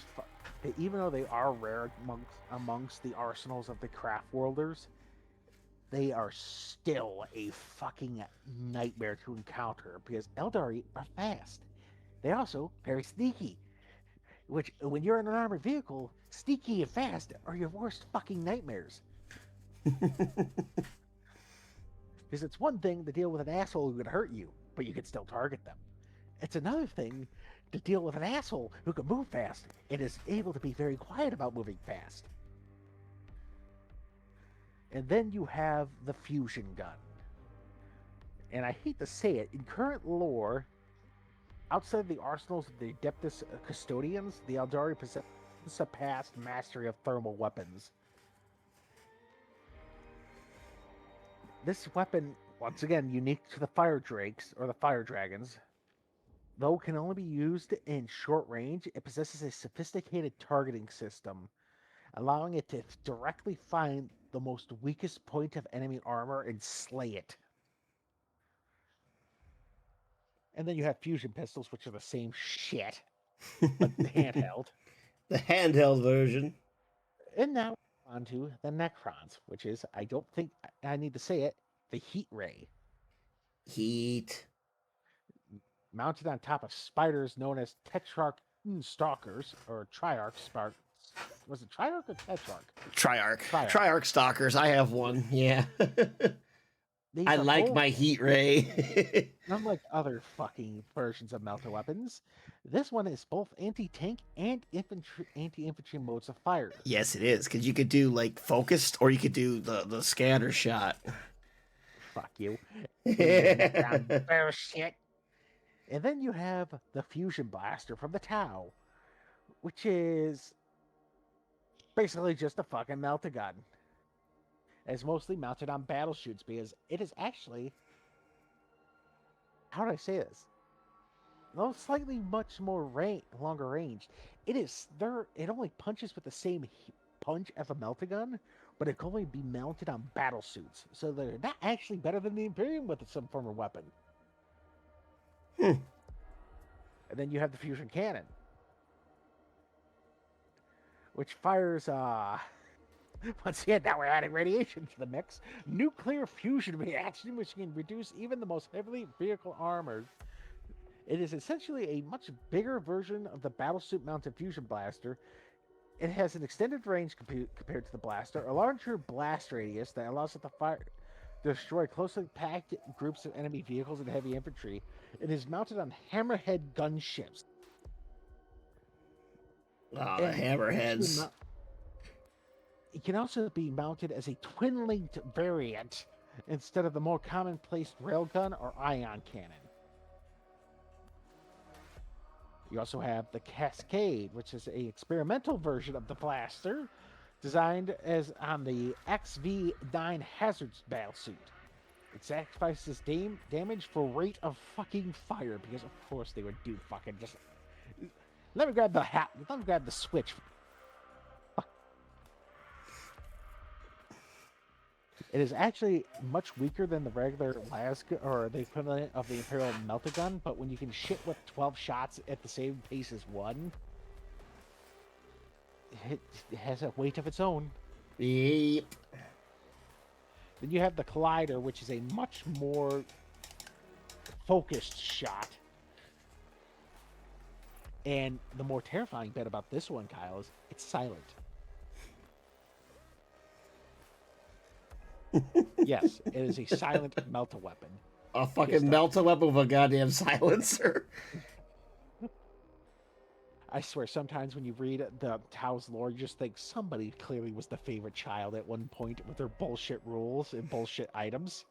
though they are rare amongst the arsenals of the craft worlders, they are still a fucking nightmare to encounter because Eldari are fast. They're also very sneaky. Which, when you're in an armored vehicle, sneaky and fast are your worst fucking nightmares. Because it's one thing to deal with an asshole who could hurt you, but you can still target them. It's another thing to deal with an asshole who can move fast and is able to be very quiet about moving fast. And then you have the fusion gun. And I hate to say it, in current lore, outside the arsenals of the Adeptus Custodians, the Eldari possess surpassed mastery of thermal weapons. This weapon, once again, unique to the Fire Drakes, or the Fire Dragons, though can only be used in short range, it possesses a sophisticated targeting system, allowing it to directly find the most weakest point of enemy armor and slay it. And then you have fusion pistols, which are the same shit, but handheld. The handheld version. And now onto the Necrons, which is, I don't think I need to say it, the Heat Ray. Heat. Mounted on top of spiders known as Tetrarch Stalkers, or Triarch Spark. Was it Triarch or Tetrarch? Triarch Stalkers. I have one. Yeah. I like my Heat Ray. Unlike other fucking versions of Melta Weapons, this one is both anti-tank and anti-infantry modes of fire. Yes, it is, because you could do, like, focused, or you could do the scatter shot. Fuck you. Shit. And then you have the Fusion Blaster from the Tau, which is basically just a fucking Melta gun. It's mostly mounted on battle shoots because it is actually, how do I say this? No, slightly much more longer range. It only punches with the same punch as a Melta gun, but it can only be mounted on battle suits. So they're not actually better than the Imperium with some form of weapon. And then you have the Fusion Cannon, which fires, once again, now we're adding radiation to the mix. Nuclear fusion reaction, which can reduce even the most heavily vehicle armored. It is essentially a much bigger version of the battlesuit mounted fusion blaster. It has an extended range compared to the blaster, a larger blast radius that allows it to destroy closely packed groups of enemy vehicles and heavy infantry. It is mounted on hammerhead gunships. Oh, the hammerheads. It can also be mounted as a twin-linked variant instead of the more commonplace railgun or ion cannon. You also have the Cascade, which is an experimental version of the blaster, designed as on the XV-9 Hazards battlesuit. It sacrifices damage for rate of fucking fire, because of course they would do fucking just... Let me grab the switch. It is actually much weaker than the regular Lasga, or the equivalent of the Imperial Melta gun, but when you can shit with 12 shots at the same pace as one, it has a weight of its own. Yep. Then you have the Collider, which is a much more focused shot. And the more terrifying bit about this one, Kyle, is it's silent. Yes, it is a silent Melta weapon. A fucking Melta weapon with a goddamn silencer. I swear, sometimes when you read the Tau's lore, you just think somebody clearly was the favorite child at one point with their bullshit rules and bullshit items.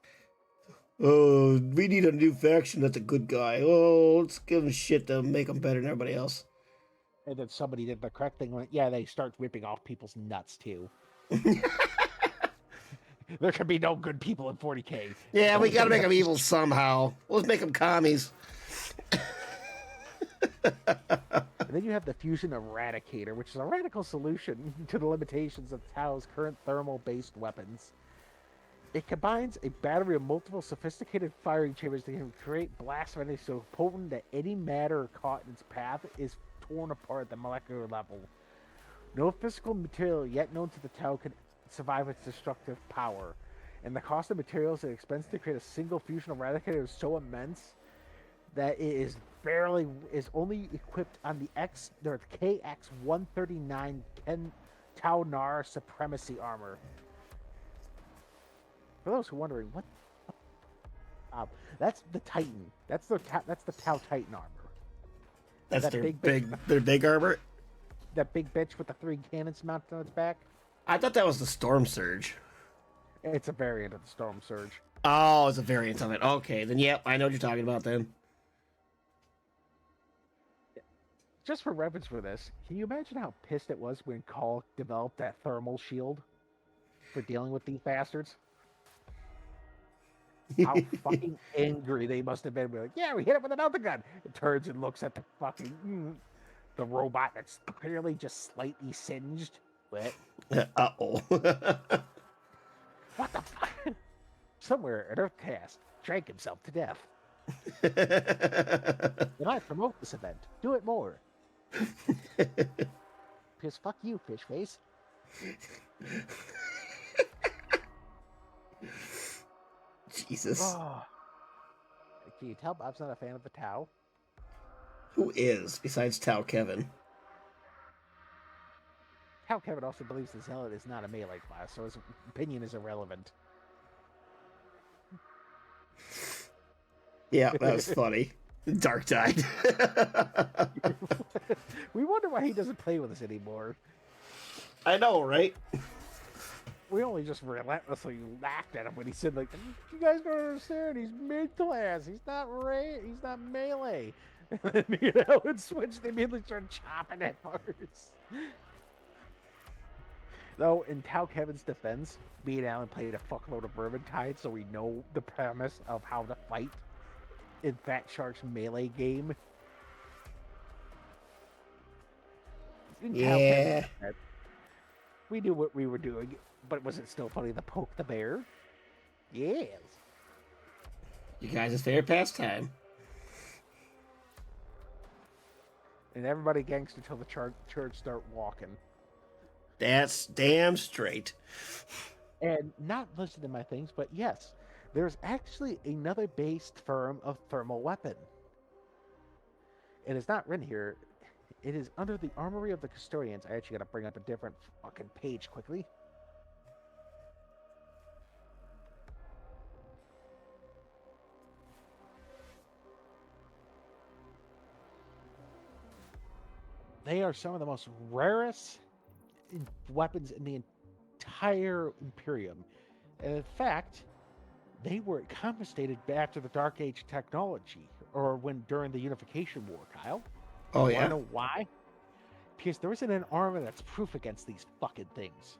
Oh, we need a new faction that's a good guy. Oh, let's give him shit to make him better than everybody else. And then somebody did the correct thing. Went, yeah, they start ripping off people's nuts too. There can be no good people in 40K. Yeah, we gotta make them evil somehow. Let's make them commies. And then you have the Fusion Eradicator, which is a radical solution to the limitations of Tao's current thermal-based weapons. It combines a battery of multiple sophisticated firing chambers that can create blast energy so potent that any matter caught in its path is torn apart at the molecular level. No physical material yet known to the Tau can survive its destructive power, and the cost of materials and expense to create a single Fusion Eradicator is so immense that it is only equipped on the KX-139 Tau Nar Supremacy armor. For those who are wondering, what? That's the Titan. That's the Tau Titan armor. That's that their big armor. That big bitch with the 3 cannons mounted on its back. I thought that was the Storm Surge. It's a variant of the Storm Surge. Oh, it's a variant of it. Okay, then yep, I know what you're talking about then. Just for reference for this, can you imagine how pissed it was when Call developed that thermal shield for dealing with these bastards? How fucking angry they must have been. We're like, yeah, we hit it with a melta gun. It turns and looks at the fucking the robot that's clearly just slightly singed. What? Uh-oh. What the fuck? Somewhere an Earthcast drank himself to death. And I promote this event. Do it more. Because fuck you, fish face. Jesus. Oh. Can you tell Bob's not a fan of the Tau? Who is, besides Tau Kevin? Tau Kevin also believes the Zealot is not a melee class, so his opinion is irrelevant. Yeah, that was funny. Dark Tide. We wonder why he doesn't play with us anymore. I know, right? We only just relentlessly laughed at him when he said, like, you guys don't understand, he's mid-class, he's not melee. And then me and Alan switched, they immediately started chopping at parts. Though, in Tau Kevin's defense, me and Alan played a fuckload of Vermintide, so we know the premise of how to fight in Fat Shark's melee game. In Tau Kevin's defense, we knew what we were doing, but was it still funny to poke the bear? Yes. You guys' favorite pastime. And everybody gangster till the church start walking. That's damn straight. And not listed in my things, but yes, there's actually another based firm of thermal weapon. And it's not written here. It is under the Armory of the Custodians. I actually got to bring up a different fucking page quickly. They are some of the most rarest weapons in the entire Imperium. And in fact, they were confiscated after the Dark Age technology, or during the Unification War, Kyle. Oh, yeah? Want to know why? Because there isn't an armor that's proof against these fucking things.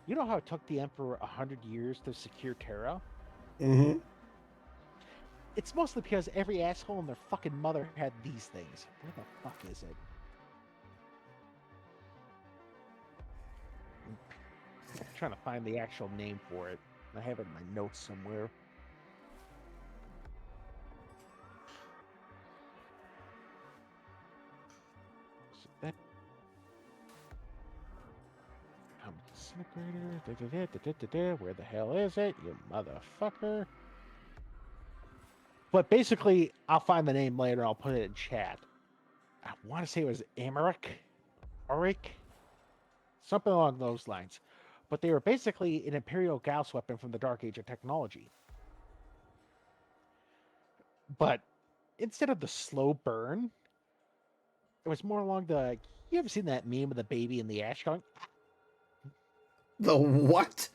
You know how it took the Emperor 100 years to secure Terra? Mm-hmm. It's mostly because every asshole and their fucking mother had these things. Where the fuck is it? I'm trying to find the actual name for it. I have it in my notes somewhere. Disintegrator. Where the hell is it, you motherfucker? But basically, I'll find the name later. I'll put it in chat. I want to say it was Auric, something along those lines. But they were basically an Imperial Gauss weapon from the Dark Age of technology. But instead of the slow burn, it was more along the. You ever seen that meme of the baby in the ash going? The what?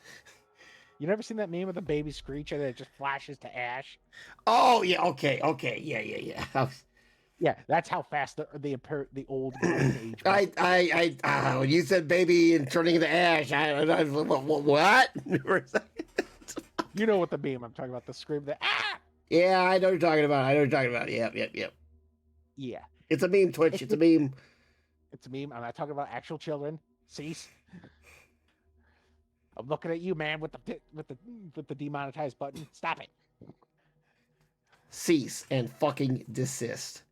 You never seen that meme of the baby screech and it just flashes to ash? Oh yeah, okay, yeah. Yeah, that's how fast the old golden age. When you said baby and turning into ash, what? You know what the meme I'm talking about? The scream, the ah. Yeah, I know what you're talking about. Yep. Yeah, It's a meme, Twitch. It's a meme. it's a meme. I'm not talking about actual children. Cease. I'm looking at you, man, with the demonetized button. Stop it. Cease and fucking desist.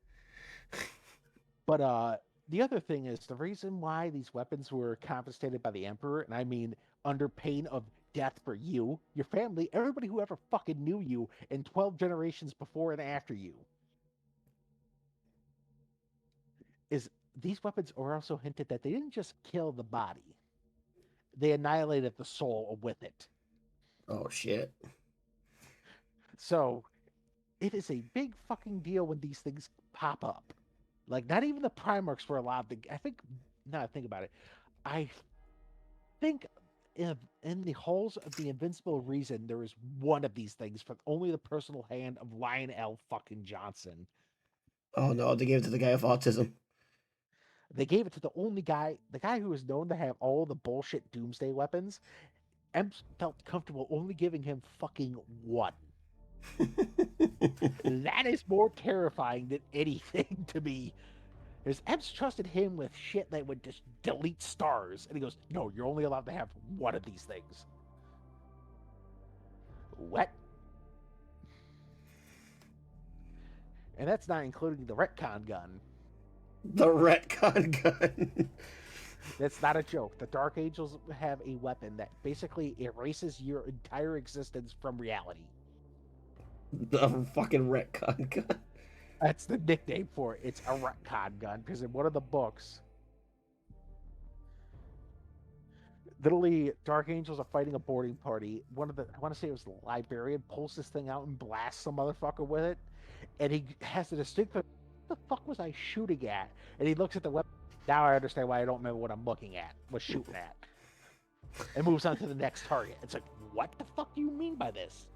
But the other thing is the reason why these weapons were confiscated by the Emperor, and I mean under pain of death for you, your family, everybody who ever fucking knew you in 12 generations before and after you, is these weapons are also hinted that they didn't just kill the body, they annihilated the soul with it. Oh shit. So it is a big fucking deal when these things pop up. Like, not even the Primarchs were allowed to. I think, now I think about it, I think in the halls of the Invincible Reason, there is one of these things from only the personal hand of Lionel fucking Johnson. Oh no, they gave it to the guy with autism. They gave it to the guy who is known to have all the bullshit doomsday weapons. Emps felt comfortable only giving him fucking one. That is more terrifying than anything to me. Because Epps trusted him with shit that would just delete stars. And he goes, no, you're only allowed to have one of these things. What? And that's not including the retcon gun. The retcon gun. That's not a joke. The Dark Angels have a weapon that basically erases your entire existence from reality. The fucking retcon gun. That's the nickname for it. It's a retcon gun, because in one of the books, literally, Dark Angels are fighting a boarding party. I want to say it was the librarian, pulls this thing out and blasts some motherfucker with it, and he has the distinct, what the fuck was I shooting at? And he looks at the weapon. Now I understand why I don't remember what I'm looking at, was shooting at. And moves on to the next target. It's like, what the fuck do you mean by this?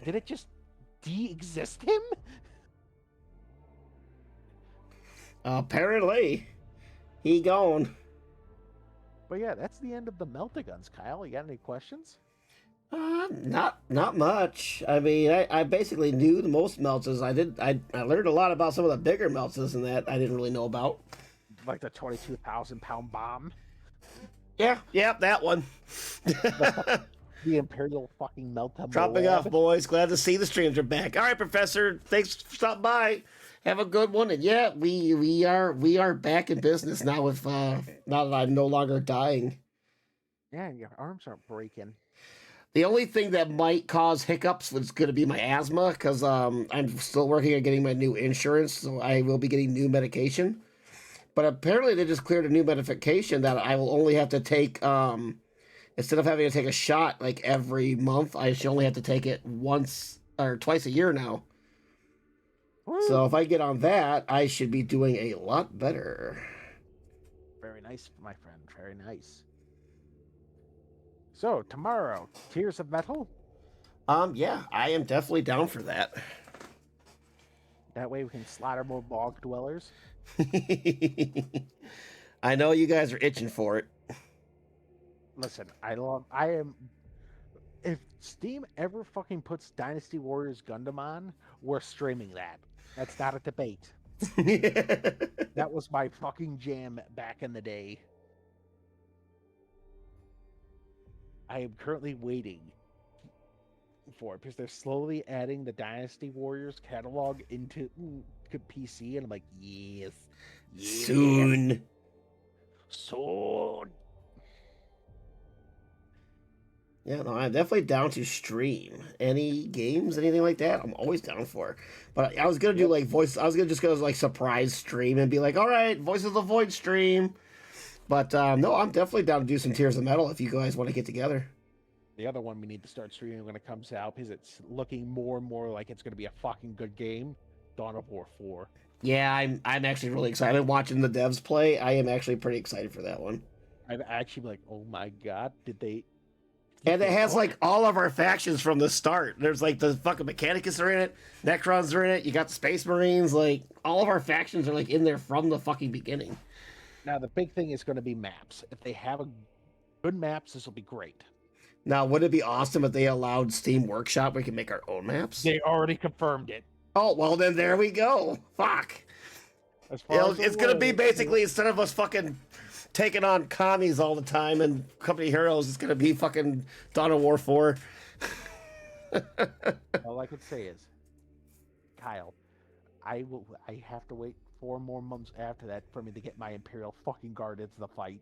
Did it just de-exist him? Apparently. He gone. But yeah, that's the end of the Melta guns, Kyle. You got any questions? Not much. I mean, I basically knew the most Meltas. I learned a lot about some of the bigger Meltas and that I didn't really know about. Like the 22,000-pound bomb? Yeah, that one. The Imperial fucking Melta. Dropping off, boys. Glad to see the streams are back. All right, Professor. Thanks for stopping by. Have a good one. And yeah, we are back in business now with now that I'm no longer dying. Yeah, your arms aren't breaking. The only thing that might cause hiccups was going to be my asthma, because I'm still working on getting my new insurance, so I will be getting new medication. But apparently they just cleared a new medication that I will only have to take, instead of having to take a shot like every month, I should only have to take it once or twice a year now. Woo. So if I get on that, I should be doing a lot better. Very nice, my friend. Very nice. So, tomorrow, Tears of Metal? Yeah, I am definitely down for that. That way we can slaughter more bog dwellers. I know you guys are itching for it. Listen, if Steam ever fucking puts Dynasty Warriors Gundam on, we're streaming that. That's not a debate. That was my fucking jam back in the day. I am currently waiting for it because they're slowly adding the Dynasty Warriors catalog into PC, and I'm like, yes. Soon. Yeah, no, I'm definitely down to stream any games, anything like that. I'm always down for. But I was gonna do like voice. I was gonna just go like surprise stream and be like, all right, Voice of the Void stream. But no, I'm definitely down to do some Tears of Metal if you guys want to get together. The other one we need to start streaming when it comes out, because it's looking more and more like it's going to be a fucking good game. Dawn of War 4. Yeah, I'm actually really excited. Watching the devs play, I am actually pretty excited for that one. I'm actually like, oh my god, did they And it has like all of our factions from the start. There's like the fucking Mechanicus are in it, Necrons are in it, you got the Space Marines, like all of our factions are like in there from the fucking beginning. Now the big thing is going to be maps. If they have a good maps, this will be great. Now, would it be awesome if they allowed Steam Workshop where we can make our own maps? They already confirmed it. Oh, well then there we go. Fuck. As far as It's gonna be basically, instead of us fucking taking on commies all the time and company heroes, it's gonna be fucking Dawn of War 4. All I can say is, Kyle, I have to wait 4 more months after that for me to get my Imperial fucking Guard into the fight.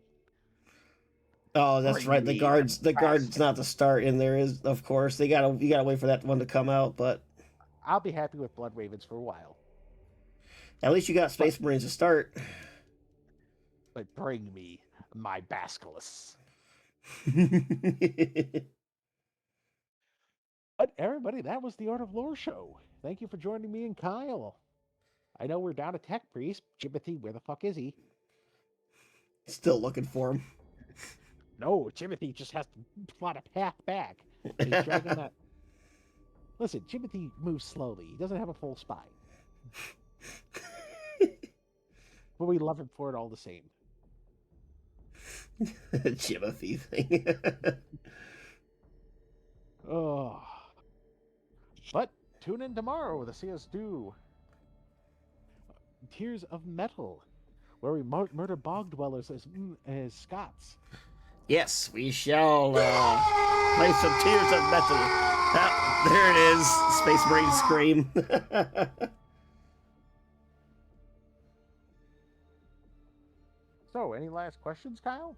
Oh, that's right. The guard's not the start, and there is, of course, you gotta wait for that one to come out. But I'll be happy with Blood Ravens for a while. At least you got Space Marines to start. But bring me my Basilisk. But everybody, that was the Art of Lore show. Thank you for joining me and Kyle. I know we're down a Tech Priest. Jimothy, where the fuck is he? Still looking for him. No, Jimothy just has to plot a path back. He's dragging that. Listen, Jimothy moves slowly. He doesn't have a full spine. But we love him for it all the same. Jimothy thing. Oh. But tune in tomorrow to see us do Tears of Metal, where we murder bog dwellers as Scots. Yes, we shall play some Tears of Metal. Ah, there it is. Space Marine Scream. So, any last questions, Kyle?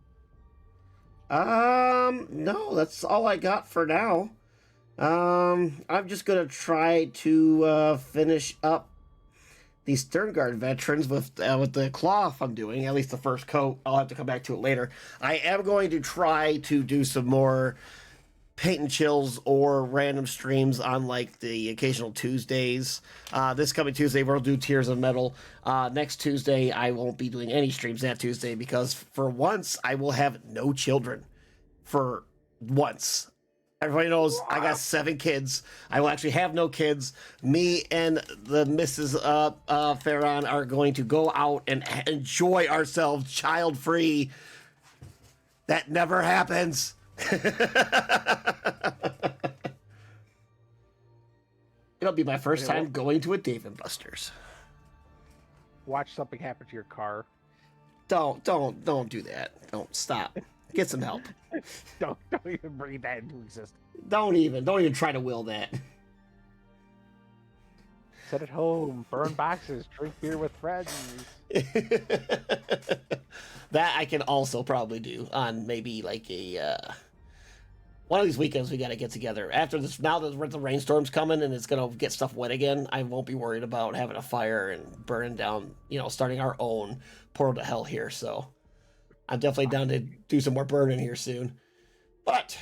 No, that's all I got for now. I'm just gonna try to finish up the Sternguard veterans with the cloth I'm doing, at least the first coat. I'll have to come back to it later. I am going to try to do some more paint and chills or random streams on like the occasional Tuesdays. This coming Tuesday we'll do Tears of Metal. Next Tuesday I won't be doing any streams that Tuesday because for once I will have no children. For once. Everybody knows I got 7 kids. I will actually have no kids. Me and the Mrs. Farron are going to go out and enjoy ourselves child-free. That never happens. It'll be my first time going to a Dave & Buster's. Watch something happen to your car. Don't do that. Don't stop. Get some help. Don't even bring that into existence. Don't even try to will that. Sit at home, burn boxes, drink beer with friends. That I can also probably do on maybe like a one of these weekends. We got to get together after this. Now that the rainstorm's coming and it's gonna get stuff wet again, I won't be worried about having a fire and burning down. Starting our own portal to hell here. So I'm definitely down to do some more burning here soon. But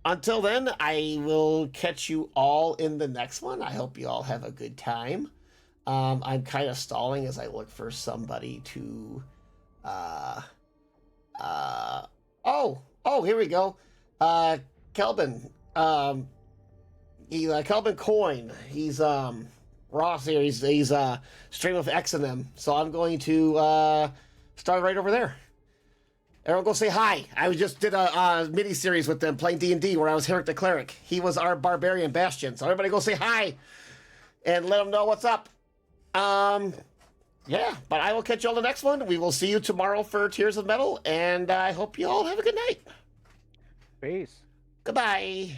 until then, I will catch you all in the next one. I hope you all have a good time. I'm kind of stalling as I look for somebody to here we go. Kelvin. Kelvin Coin. He's Ross here. He's streaming with X and them. So I'm going to start right over there. Everyone go say hi. I just did a mini-series with them playing D&D where I was Herrick the Cleric. He was our Barbarian Bastion. So everybody go say hi and let them know what's up. Yeah, but I will catch you on the next one. We will see you tomorrow for Tears of Metal, and I hope you all have a good night. Peace. Goodbye.